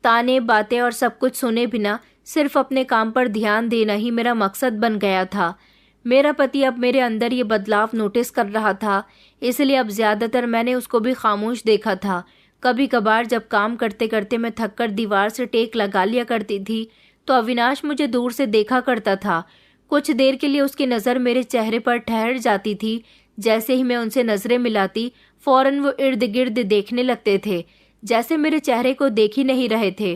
ताने, बातें और सब कुछ सुने बिना सिर्फ अपने काम पर ध्यान देना ही मेरा मकसद बन गया था। मेरा पति अब मेरे अंदर ये बदलाव नोटिस कर रहा था, इसलिए अब ज़्यादातर मैंने उसको भी खामोश देखा था। कभी कभार जब काम करते करते मैं थककर दीवार से टेक लगा लिया करती थी तो अविनाश मुझे दूर से देखा करता था। कुछ देर के लिए उसकी नज़र मेरे चेहरे पर ठहर जाती थी। जैसे ही मैं उनसे नज़रें मिलाती, फौरन वो इर्द गिर्द देखने लगते थे, जैसे मेरे चेहरे को देख ही नहीं रहे थे।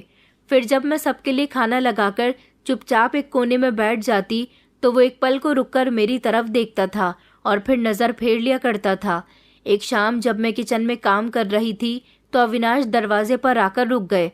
फिर जब मैं सबके लिए खाना लगाकर चुपचाप एक कोने में बैठ जाती तो वो एक पल को रुककर मेरी तरफ देखता था और फिर नज़र फेर लिया करता था। एक शाम जब मैं किचन में काम कर रही थी तो अविनाश दरवाजे पर आकर रुक गए।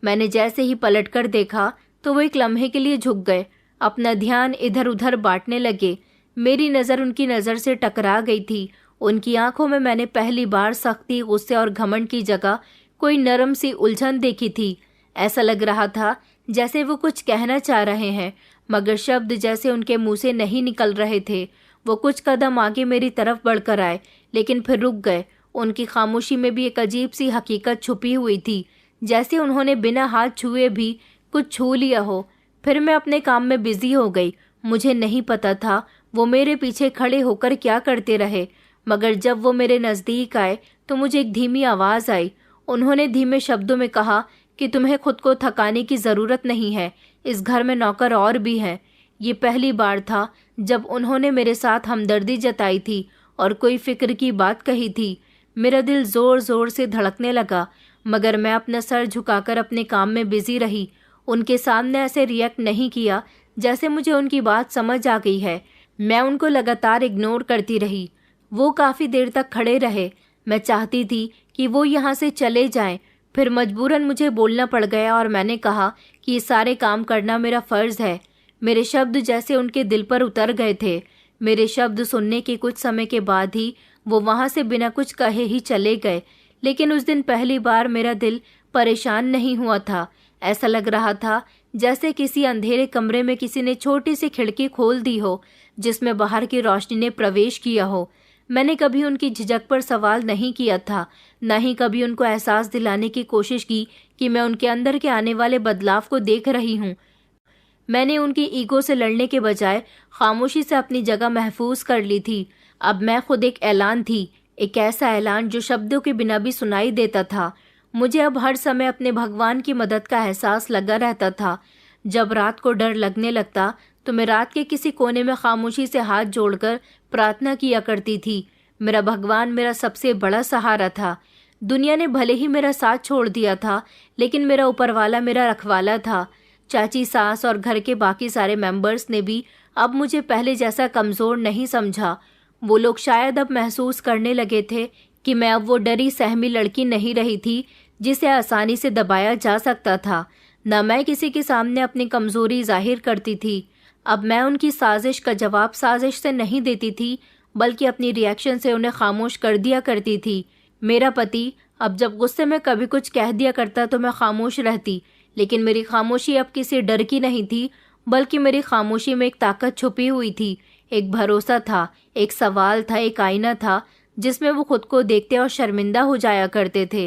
मैंने जैसे ही पलटकर देखा तो वो एक लम्हे के लिए झुक गए, अपना ध्यान इधर उधर बांटने लगे। मेरी नज़र उनकी नज़र से टकरा गई थी। उनकी आंखों में मैंने पहली बार सख्ती, गुस्से और घमंड की जगह कोई नरम सी उलझन देखी थी। ऐसा लग रहा था जैसे वो कुछ कहना चाह रहे हैं, मगर शब्द जैसे उनके मुंह से नहीं निकल रहे थे। वो कुछ कदम आगे मेरी तरफ बढ़कर आए, लेकिन फिर रुक गए। उनकी खामोशी में भी एक अजीब सी हकीकत छुपी हुई थी, जैसे उन्होंने बिना हाथ छुए भी कुछ छू लिया हो। फिर मैं अपने काम में बिजी हो गई। मुझे नहीं पता था वो मेरे पीछे खड़े होकर क्या करते रहे, मगर जब वो मेरे नज़दीक आए तो मुझे एक धीमी आवाज़ आई। उन्होंने धीमे शब्दों में कहा कि तुम्हें खुद को थकाने की ज़रूरत नहीं है, इस घर में नौकर और भी हैं। ये पहली बार था जब उन्होंने मेरे साथ हमदर्दी जताई थी और कोई फिक्र की बात कही थी। मेरा दिल ज़ोर ज़ोर से धड़कने लगा, मगर मैं अपना सर झुकाकर अपने काम में बिजी रही। उनके सामने ऐसे रिएक्ट नहीं किया जैसे मुझे उनकी बात समझ आ गई है। मैं उनको लगातार इग्नोर करती रही। वो काफ़ी देर तक खड़े रहे। मैं चाहती थी कि वो यहाँ से चले जाएं, फिर मजबूरन मुझे बोलना पड़ गया और मैंने कहा कि ये सारे काम करना मेरा फ़र्ज़ है। मेरे शब्द जैसे उनके दिल पर उतर गए थे। मेरे शब्द सुनने के कुछ समय के बाद ही वो वहाँ से बिना कुछ कहे ही चले गए। लेकिन उस दिन पहली बार मेरा दिल परेशान नहीं हुआ था। ऐसा लग रहा था जैसे किसी अंधेरे कमरे में किसी ने छोटी सी खिड़की खोल दी हो, जिसमें बाहर की रोशनी ने प्रवेश किया हो। मैंने कभी उनकी झिझक पर सवाल नहीं किया था, न ही कभी उनको एहसास दिलाने की कोशिश की कि मैं उनके अंदर के आने वाले बदलाव को देख रही हूँ। मैंने उनकी ईगो से लड़ने के बजाय खामोशी से अपनी जगह महफूज कर ली थी। अब मैं खुद एक ऐलान थी, एक ऐसा ऐलान जो शब्दों के बिना भी सुनाई देता था। मुझे अब हर समय अपने भगवान की मदद का एहसास लगा रहता था। जब रात को डर लगने लगता तो मैं रात के किसी कोने में खामोशी से हाथ जोड़कर प्रार्थना किया करती थी। मेरा भगवान मेरा सबसे बड़ा सहारा था। दुनिया ने भले ही मेरा साथ छोड़ दिया था, लेकिन मेरा ऊपरवाला मेरा रखवाला था। चाची, सास और घर के बाकी सारे मेंबर्स ने भी अब मुझे पहले जैसा कमज़ोर नहीं समझा। वो लोग शायद अब महसूस करने लगे थे कि मैं अब वो डरी सहमी लड़की नहीं रही थी जिसे आसानी से दबाया जा सकता था। न मैं किसी के सामने अपनी कमज़ोरी जाहिर करती थी। अब मैं उनकी साजिश का जवाब साजिश से नहीं देती थी, बल्कि अपनी रिएक्शन से उन्हें खामोश कर दिया करती थी। मेरा पति अब जब गुस्से में कभी कुछ कह दिया करता तो मैं खामोश रहती, लेकिन मेरी खामोशी अब किसी डर की नहीं थी, बल्कि मेरी खामोशी में एक ताकत छुपी हुई थी। एक भरोसा था, एक सवाल था, एक आईना था जिसमें वो खुद को देखते और शर्मिंदा हो जाया करते थे।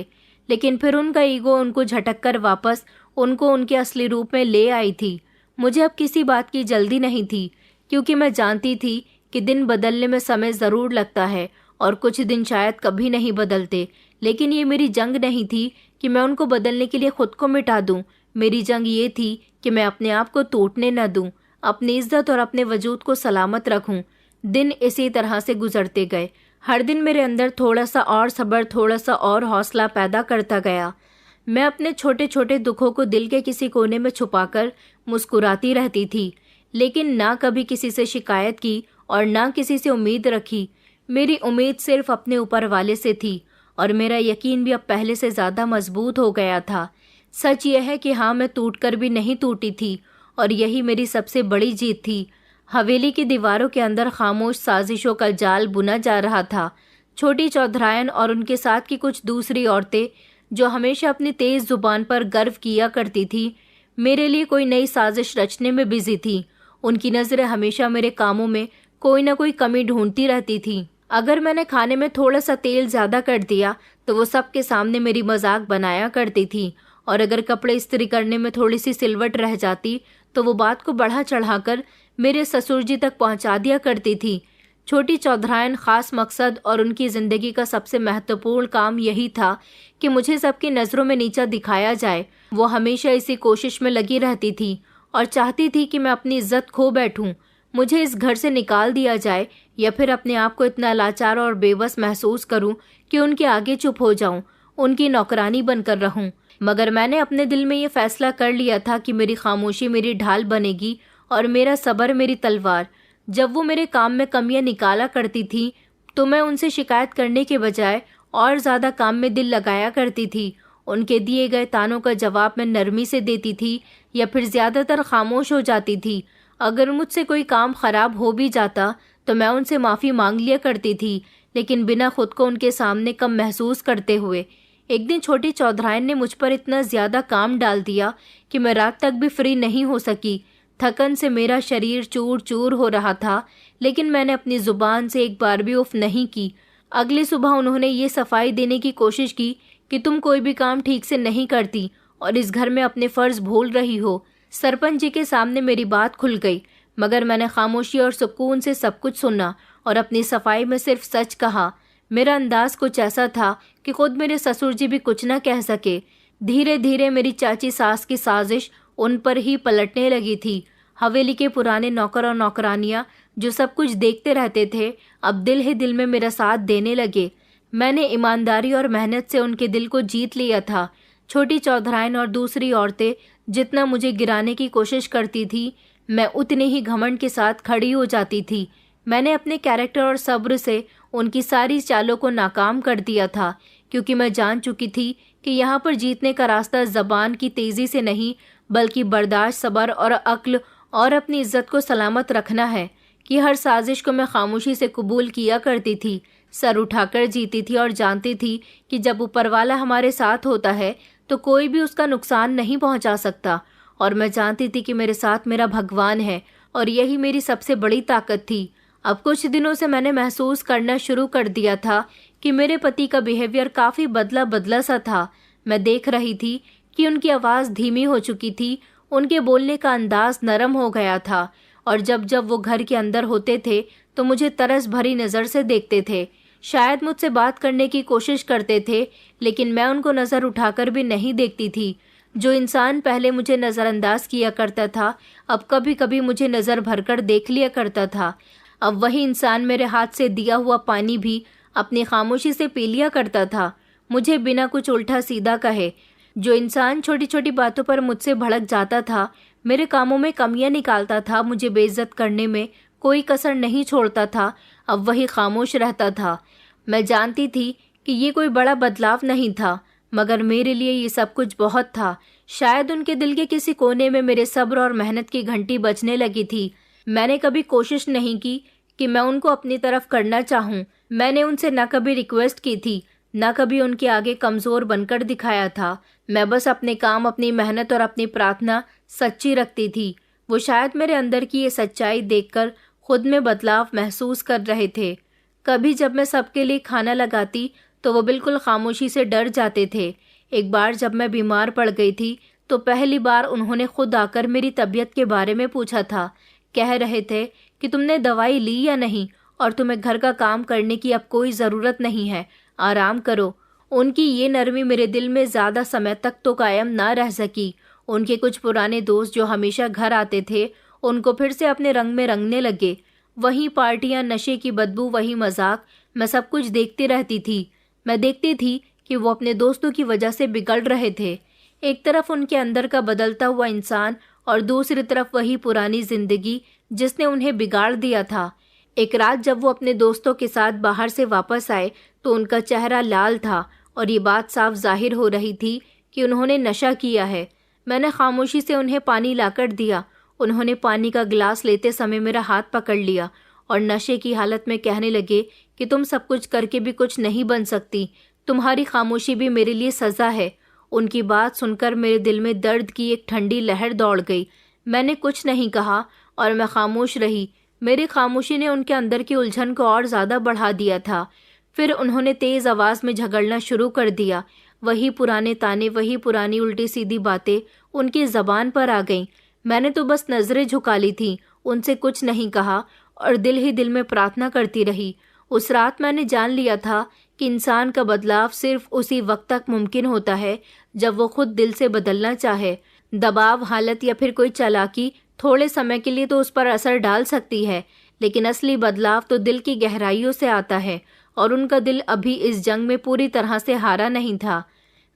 लेकिन फिर उनका ईगो उनको झटक कर वापस उनको उनके असली रूप में ले आई थी। मुझे अब किसी बात की जल्दी नहीं थी, क्योंकि मैं जानती थी कि दिन बदलने में समय ज़रूर लगता है और कुछ दिन शायद कभी नहीं बदलते। लेकिन ये मेरी जंग नहीं थी कि मैं उनको बदलने के लिए खुद को मिटा दूं। मेरी जंग ये थी कि मैं अपने आप को टूटने न दूं, अपनी इज्जत और अपने वजूद को सलामत रखूं। दिन इसी तरह से गुजरते गए। हर दिन मेरे अंदर थोड़ा सा और सब्र, थोड़ा सा और हौसला पैदा करता गया। मैं अपने छोटे छोटे दुखों को दिल के किसी कोने में छुपाकर मुस्कुराती रहती थी, लेकिन ना कभी किसी से शिकायत की और ना किसी से उम्मीद रखी। मेरी उम्मीद सिर्फ अपने ऊपर वाले से थी और मेरा यकीन भी अब पहले से ज़्यादा मजबूत हो गया था। सच यह है कि हाँ, मैं टूटकर भी नहीं टूटी थी और यही मेरी सबसे बड़ी जीत थी। हवेली की दीवारों के अंदर खामोश साजिशों का जाल बुना जा रहा था। छोटी चौधरायन और उनके साथ की कुछ दूसरी औरतें जो हमेशा अपनी तेज जुबान पर गर्व किया करती थी, मेरे लिए कोई नई साजिश रचने में बिजी थी। उनकी नज़रें हमेशा मेरे कामों में कोई ना कोई कमी ढूंढती रहती थी। अगर मैंने खाने में थोड़ा सा तेल ज़्यादा कर दिया तो वो सबके सामने मेरी मजाक बनाया करती थी, और अगर कपड़े इस्त्री करने में थोड़ी सी सिलवट रह जाती तो वो बात को बढ़ा चढ़ाकर मेरे ससुर जी तक पहुंचा दिया करती थी। छोटी चौधरायन खास मकसद और उनकी ज़िंदगी का सबसे महत्वपूर्ण काम यही था कि मुझे सबकी नज़रों में नीचा दिखाया जाए। वो हमेशा इसी कोशिश में लगी रहती थी और चाहती थी कि मैं अपनी इज्जत खो बैठूं, मुझे इस घर से निकाल दिया जाए, या फिर अपने आप को इतना लाचार और बेबस महसूस करूं कि उनके आगे चुप हो जाऊं, उनकी नौकरानी बनकर रहूं। मगर मैंने अपने दिल में ये फैसला कर लिया था कि मेरी खामोशी मेरी ढाल बनेगी और मेरा सब्र मेरी तलवार। जब वो मेरे काम में कमियां निकाला करती थी तो मैं उनसे शिकायत करने के बजाय और ज़्यादा काम में दिल लगाया करती थी। उनके दिए गए तानों का जवाब मैं नरमी से देती थी या फिर ज़्यादातर खामोश हो जाती थी। अगर मुझसे कोई काम ख़राब हो भी जाता तो मैं उनसे माफ़ी मांग लिया करती थी, लेकिन बिना खुद को उनके सामने कम महसूस करते हुए। एक दिन छोटी चौधरायन ने मुझ पर इतना ज़्यादा काम डाल दिया कि मैं रात तक भी फ्री नहीं हो सकी। थकन से मेरा शरीर चूर चूर हो रहा था, लेकिन मैंने अपनी ज़ुबान से एक बार भी उफ नहीं की। अगली सुबह उन्होंने ये सफाई देने की कोशिश की कि तुम कोई भी काम ठीक से नहीं करती और इस घर में अपने फ़र्ज़ भूल रही हो। सरपंच जी के सामने मेरी बात खुल गई, मगर मैंने खामोशी और सुकून से सब कुछ सुना और अपनी सफाई में सिर्फ सच कहा। मेरा अंदाज कुछ ऐसा था कि खुद मेरे ससुर जी भी कुछ न कह सके। धीरे धीरे मेरी चाची सास की साजिश उन पर ही पलटने लगी थी। हवेली के पुराने नौकर और नौकरानियां जो सब कुछ देखते रहते थे, अब दिल ही दिल में मेरा साथ देने लगे। मैंने ईमानदारी और मेहनत से उनके दिल को जीत लिया था। छोटी चौधरायन और दूसरी औरतें जितना मुझे गिराने की कोशिश करती थी, मैं उतने ही घमंड के साथ खड़ी हो जाती थी। मैंने अपने कैरेक्टर और सब्र से उनकी सारी चालों को नाकाम कर दिया था, क्योंकि मैं जान चुकी थी कि यहाँ पर जीतने का रास्ता ज़बान की तेज़ी से नहीं बल्कि बर्दाश्त, सब्र और अक्ल और अपनी इज्जत को सलामत रखना है। कि हर साजिश को मैं खामोशी से कबूल किया करती थी, सर उठाकर जीती थी और जानती थी कि जब ऊपर वाला हमारे साथ होता है तो कोई भी उसका नुकसान नहीं पहुंचा सकता। और मैं जानती थी कि मेरे साथ मेरा भगवान है और यही मेरी सबसे बड़ी ताकत थी। अब कुछ दिनों से मैंने महसूस करना शुरू कर दिया था कि मेरे पति का बिहेवियर काफ़ी बदला बदला सा था। मैं देख रही थी कि उनकी आवाज़ धीमी हो चुकी थी, उनके बोलने का अंदाज नरम हो गया था और जब जब वो घर के अंदर होते थे तो मुझे तरस भरी नज़र से देखते थे। शायद मुझसे बात करने की कोशिश करते थे, लेकिन मैं उनको नज़र उठाकर भी नहीं देखती थी। जो इंसान पहले मुझे नज़रअंदाज किया करता था अब कभी कभी मुझे नज़र भरकर देख लिया करता था। अब वही इंसान मेरे हाथ से दिया हुआ पानी भी अपनी खामोशी से पी लिया करता था, मुझे बिना कुछ उल्टा सीधा कहे। जो इंसान छोटी छोटी बातों पर मुझसे भड़क जाता था, मेरे कामों में कमियां निकालता था, मुझे बेइज्जत करने में कोई कसर नहीं छोड़ता था, अब वही खामोश रहता था। मैं जानती थी कि ये कोई बड़ा बदलाव नहीं था, मगर मेरे लिए ये सब कुछ बहुत था। शायद उनके दिल के किसी कोने में मेरे सब्र और मेहनत की घंटी बजने लगी थी। मैंने कभी कोशिश नहीं की कि मैं उनको अपनी तरफ करना चाहूँ। मैंने उनसे न कभी रिक्वेस्ट की थी, न कभी उनके आगे कमज़ोर बनकर दिखाया था। मैं बस अपने काम, अपनी मेहनत और अपनी प्रार्थना सच्ची रखती थी। वो शायद मेरे अंदर की ये सच्चाई देखकर खुद में बदलाव महसूस कर रहे थे। कभी जब मैं सबके लिए खाना लगाती तो वो बिल्कुल खामोशी से डर जाते थे। एक बार जब मैं बीमार पड़ गई थी तो पहली बार उन्होंने खुद आकर मेरी तबीयत के बारे में पूछा था। कह रहे थे कि तुमने दवाई ली या नहीं और तुम्हें घर का काम करने की अब कोई ज़रूरत नहीं है, आराम करो। उनकी ये नरमी मेरे दिल में ज़्यादा समय तक तो कायम ना रह सकी। उनके कुछ पुराने दोस्त जो हमेशा घर आते थे उनको फिर से अपने रंग में रंगने लगे। वही पार्टियां, नशे की बदबू, वही मजाक, मैं सब कुछ देखती रहती थी। मैं देखती थी कि वो अपने दोस्तों की वजह से बिगड़ रहे थे। एक तरफ उनके अंदर का बदलता हुआ इंसान और दूसरी तरफ वही पुरानी जिंदगी जिसने उन्हें बिगाड़ दिया था। एक रात जब वो अपने दोस्तों के साथ बाहर से वापस आए तो उनका चेहरा लाल था और ये बात साफ जाहिर हो रही थी कि उन्होंने नशा किया है। मैंने खामोशी से उन्हें पानी लाकर दिया। उन्होंने पानी का गिलास लेते समय मेरा हाथ पकड़ लिया और नशे की हालत में कहने लगे कि तुम सब कुछ करके भी कुछ नहीं बन सकती, तुम्हारी खामोशी भी मेरे लिए सज़ा है। उनकी बात सुनकर मेरे दिल में दर्द की एक ठंडी लहर दौड़ गई। मैंने कुछ नहीं कहा और मैं खामोश रही। मेरी खामोशी ने उनके अंदर की उलझन को और ज़्यादा बढ़ा दिया था। फिर उन्होंने तेज़ आवाज़ में झगड़ना शुरू कर दिया। वही पुराने ताने, वही पुरानी उल्टी सीधी बातें उनकी ज़बान पर आ गईं। मैंने तो बस नज़रें झुका ली थी, उनसे कुछ नहीं कहा और दिल ही दिल में प्रार्थना करती रही। उस रात मैंने जान लिया था कि इंसान का बदलाव सिर्फ उसी वक्त तक मुमकिन होता है जब वो खुद दिल से बदलना चाहे। दबाव, हालत या फिर कोई चालाकी थोड़े समय के लिए तो उस पर असर डाल सकती है, लेकिन असली बदलाव तो दिल की गहराइयों से आता है और उनका दिल अभी इस जंग में पूरी तरह से हारा नहीं था।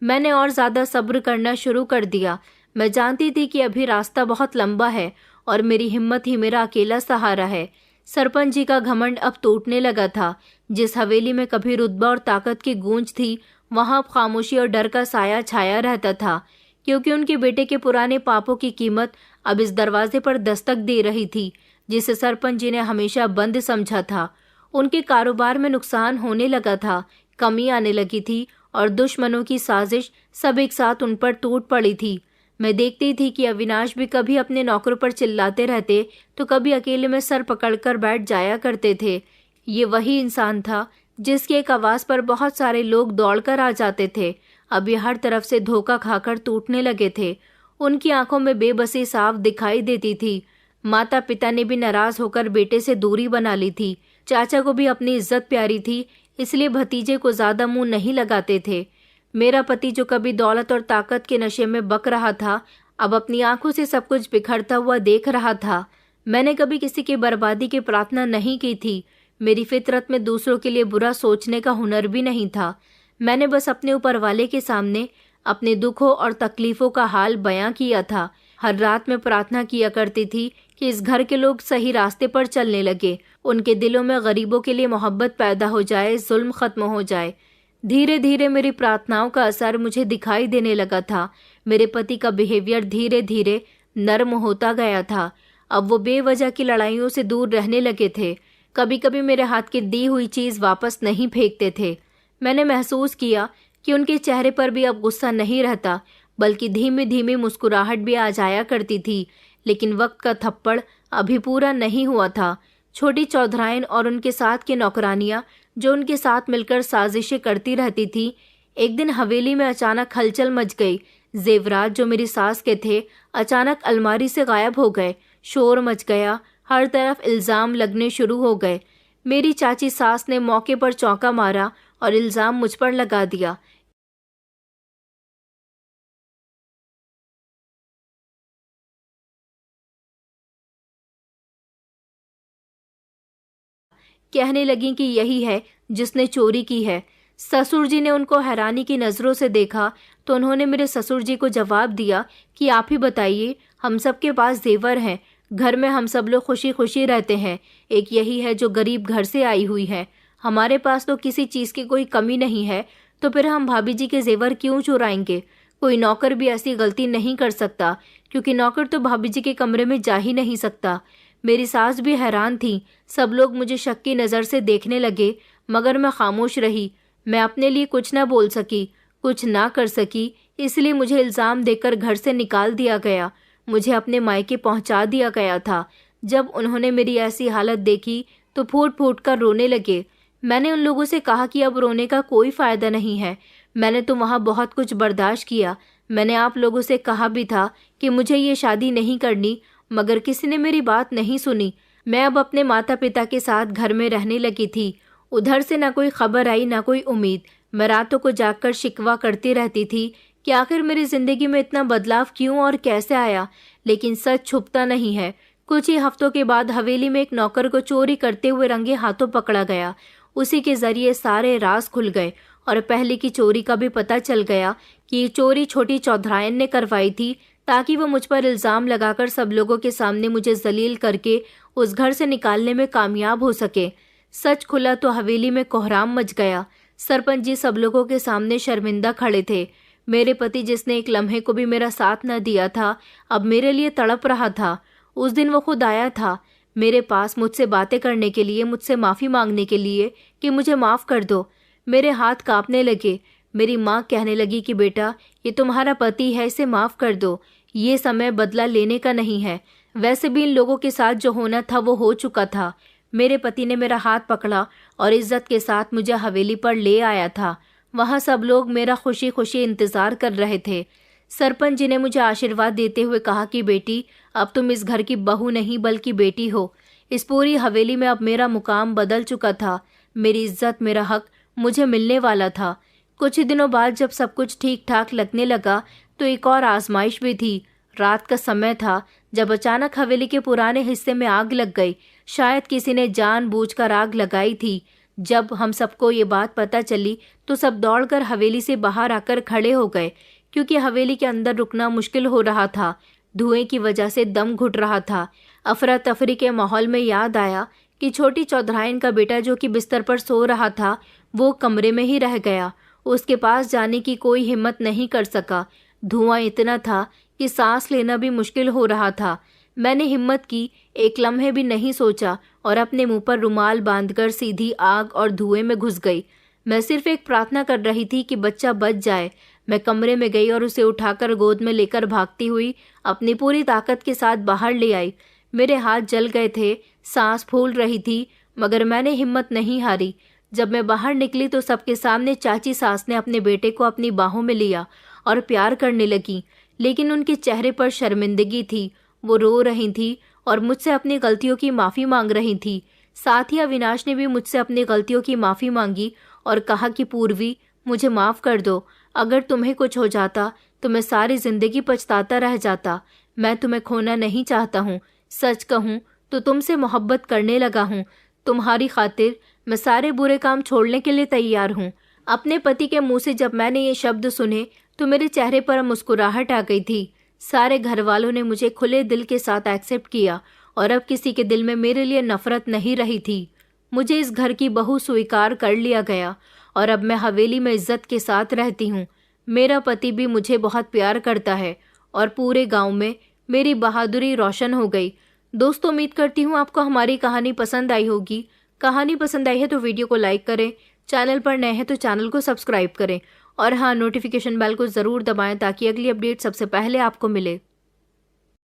मैंने और ज़्यादा सब्र करना शुरू कर दिया। मैं जानती थी कि अभी रास्ता बहुत लंबा है और मेरी हिम्मत ही मेरा अकेला सहारा है। सरपंच जी का घमंड अब टूटने लगा था। जिस हवेली में कभी रुतबा और ताकत की गूंज थी, वहां खामोशी और डर का साया छाया रहता था, क्योंकि उनके बेटे के पुराने पापों की कीमत अब इस दरवाजे पर दस्तक दे रही थी जिसे सरपंच जी ने हमेशा बंद समझा था। उनके कारोबार में नुकसान होने लगा था, कमी आने लगी थी और दुश्मनों की साजिश सब एक साथ उन पर टूट पड़ी थी। मैं देखती थी कि अविनाश भी कभी अपने नौकरों पर चिल्लाते रहते तो कभी अकेले में सर पकड़कर बैठ जाया करते थे। ये वही इंसान था जिसकी एक आवाज़ पर बहुत सारे लोग दौड़कर आ जाते थे। अब ये हर तरफ से धोखा खाकर टूटने लगे थे। उनकी आंखों में बेबसी साफ दिखाई देती थी। माता पिता ने भी नाराज होकर बेटे से दूरी बना ली थी। चाचा को भी अपनी इज्जत प्यारी थी, इसलिए भतीजे को ज़्यादा मुंह नहीं लगाते थे। मेरा पति जो कभी दौलत और ताकत के नशे में बक रहा था, अब अपनी आंखों से सब कुछ बिखरता हुआ देख रहा था। मैंने कभी किसी की बर्बादी की प्रार्थना नहीं की थी। मेरी फितरत में दूसरों के लिए बुरा सोचने का हुनर भी नहीं था। मैंने बस अपने ऊपर वाले के सामने अपने दुखों और तकलीफ़ों का हाल बयां किया था। हर रात में प्रार्थना किया करती थी कि इस घर के लोग सही रास्ते पर चलने लगे, उनके दिलों में गरीबों के लिए मोहब्बत पैदा हो जाए, जुल्म खत्म हो जाए। धीरे धीरे मेरी प्रार्थनाओं का असर मुझे दिखाई देने लगा था। मेरे पति का बिहेवियर धीरे धीरे नर्म होता गया था। अब वो बेवजह की लड़ाइयों से दूर रहने लगे थे। कभी कभी मेरे हाथ की दी हुई चीज़ वापस नहीं फेंकते थे। मैंने महसूस किया कि उनके चेहरे पर भी अब गुस्सा नहीं रहता, बल्कि धीमी धीमी मुस्कुराहट भी आ जाया करती थी। लेकिन वक्त का थप्पड़ अभी पूरा नहीं हुआ था। छोटी चौधराइन और उनके साथ की नौकरानियां जो उनके साथ मिलकर साजिशें करती रहती थी। एक दिन हवेली में अचानक हलचल मच गई। जेवरात जो मेरी सास के थे अचानक अलमारी से गायब हो गए। शोर मच गया, हर तरफ इल्ज़ाम लगने शुरू हो गए। मेरी चाची सास ने मौके पर चौंका मारा और इल्ज़ाम मुझ पर लगा दिया। कहने लगी कि यही है जिसने चोरी की है। ससुर जी ने उनको हैरानी की नज़रों से देखा तो उन्होंने मेरे ससुर जी को जवाब दिया कि आप ही बताइए, हम सब के पास जेवर हैं, घर में हम सब लोग खुशी खुशी रहते हैं। एक यही है जो गरीब घर से आई हुई है। हमारे पास तो किसी चीज़ की कोई कमी नहीं है, तो फिर हम भाभी जी के जेवर क्यों चुराएंगे? कोई नौकर भी ऐसी गलती नहीं कर सकता, क्योंकि नौकर तो भाभी जी के कमरे में जा ही नहीं सकता। मेरी सास भी हैरान थी। सब लोग मुझे शक की नज़र से देखने लगे, मगर मैं खामोश रही। मैं अपने लिए कुछ ना बोल सकी, कुछ ना कर सकी, इसलिए मुझे इल्ज़ाम देकर घर से निकाल दिया गया। मुझे अपने मायके पहुंचा दिया गया था। जब उन्होंने मेरी ऐसी हालत देखी तो फूट फूट कर रोने लगे। मैंने उन लोगों से कहा कि अब रोने का कोई फ़ायदा नहीं है। मैंने तो वहाँ बहुत कुछ बर्दाश्त किया। मैंने आप लोगों से कहा भी था कि मुझे ये शादी नहीं करनी, मगर किसी ने मेरी बात नहीं सुनी। मैं अब अपने माता पिता के साथ घर में रहने लगी थी। उधर से ना कोई खबर आई, ना कोई उम्मीद। मैं रातों को जागकर शिकवा करती रहती थी कि आखिर मेरी जिंदगी में इतना बदलाव क्यों और कैसे आया। लेकिन सच छुपता नहीं है। कुछ ही हफ्तों के बाद हवेली में एक नौकर को चोरी करते हुए रंगे हाथों पकड़ा गया। उसी के जरिए सारे राज खुल गए और पहले की चोरी का भी पता चल गया कि ये चोरी छोटी चौधराइन ने करवाई थी, ताकि वो मुझ पर इल्ज़ाम लगाकर सब लोगों के सामने मुझे जलील करके उस घर से निकालने में कामयाब हो सके। सच खुला तो हवेली में कोहराम मच गया। सरपंच जी सब लोगों के सामने शर्मिंदा खड़े थे। मेरे पति, जिसने एक लम्हे को भी मेरा साथ न दिया था, अब मेरे लिए तड़प रहा था। उस दिन वो खुद आया था मेरे पास मुझसे बातें करने के लिए, मुझसे माफ़ी मांगने के लिए कि मुझे माफ़ कर दो। मेरे हाथ कांपने लगे। मेरी माँ कहने लगी कि बेटा, ये तुम्हारा पति है, इसे माफ़ कर दो। ये समय बदला लेने का नहीं है। वैसे भी इन लोगों के साथ जो होना था वो हो चुका था। मेरे पति ने मेरा हाथ पकड़ा और इज्जत के साथ मुझे हवेली पर ले आया था। वहाँ सब लोग मेरा खुशी खुशी इंतज़ार कर रहे थे। सरपंच जी ने मुझे आशीर्वाद देते हुए कहा कि बेटी, अब तुम इस घर की बहू नहीं बल्कि बेटी हो। इस पूरी हवेली में अब मेरा मुकाम बदल चुका था। मेरी इज्जत, मेरा हक मुझे मिलने वाला था। कुछ ही दिनों बाद जब सब कुछ ठीक ठाक लगने लगा तो एक और आजमाइश भी थी। रात का समय था जब अचानक हवेली के पुराने हिस्से में आग लग गई। शायद किसी ने जानबूझकर आग लगाई थी। जब हम सबको ये बात पता चली तो सब दौड़कर हवेली से बाहर आकर खड़े हो गए, क्योंकि हवेली के अंदर रुकना मुश्किल हो रहा था। धुएं की वजह से दम घुट रहा था। अफरा तफरी के माहौल में याद आया कि छोटी चौधराइन का बेटा जो कि बिस्तर पर सो रहा था, वो कमरे में ही रह गया। उसके पास जाने की कोई हिम्मत नहीं कर सका। धुआं इतना था कि सांस लेना भी मुश्किल हो रहा था। मैंने हिम्मत की, एक लम्हे भी नहीं सोचा और अपने मुंह पर रुमाल बांधकर सीधी आग और धुएं में घुस गई। मैं सिर्फ एक प्रार्थना कर रही थी कि बच्चा बच जाए। मैं कमरे में गई और उसे उठाकर गोद में लेकर भागती हुई अपनी पूरी ताकत के साथ बाहर ले आई। मेरे हाथ जल गए थे, सांस फूल रही थी, मगर मैंने हिम्मत नहीं हारी। जब मैं बाहर निकली तो सबके सामने चाची सास ने अपने बेटे को अपनी बाहों में लिया और प्यार करने लगी, लेकिन उनके चेहरे पर शर्मिंदगी थी। वो रो रही थी और मुझसे अपनी गलतियों की माफ़ी मांग रही थी। साथ ही अविनाश ने भी मुझसे अपनी गलतियों की माफ़ी मांगी और कहा कि पूर्वी, मुझे माफ़ कर दो। अगर तुम्हें कुछ हो जाता तो मैं सारी ज़िंदगी पछताता रह जाता। मैं तुम्हें खोना नहीं चाहता हूँ। सच कहूँ तो तुमसे मोहब्बत करने लगा हूँ। तुम्हारी खातिर मैं सारे बुरे काम छोड़ने के लिए तैयार हूँ। अपने पति के मुंह से जब मैंने ये शब्द सुने तो मेरे चेहरे पर मुस्कुराहट आ गई थी। सारे घर वालों ने मुझे खुले दिल के साथ एक्सेप्ट किया और अब किसी के दिल में मेरे लिए नफरत नहीं रही थी। मुझे इस घर की बहू स्वीकार कर लिया गया और अब मैं हवेली में इज्जत के साथ रहती हूँ। मेरा पति भी मुझे बहुत प्यार करता है और पूरे गांव में मेरी बहादुरी रोशन हो गई। दोस्तों, उम्मीद करती हूँ आपको हमारी कहानी पसंद आई होगी। कहानी पसंद आई है तो वीडियो को लाइक करें, चैनल पर नए हैं तो चैनल को सब्सक्राइब करें और हाँ, नोटिफिकेशन बेल को ज़रूर दबाएं ताकि अगली अपडेट सबसे पहले आपको मिले।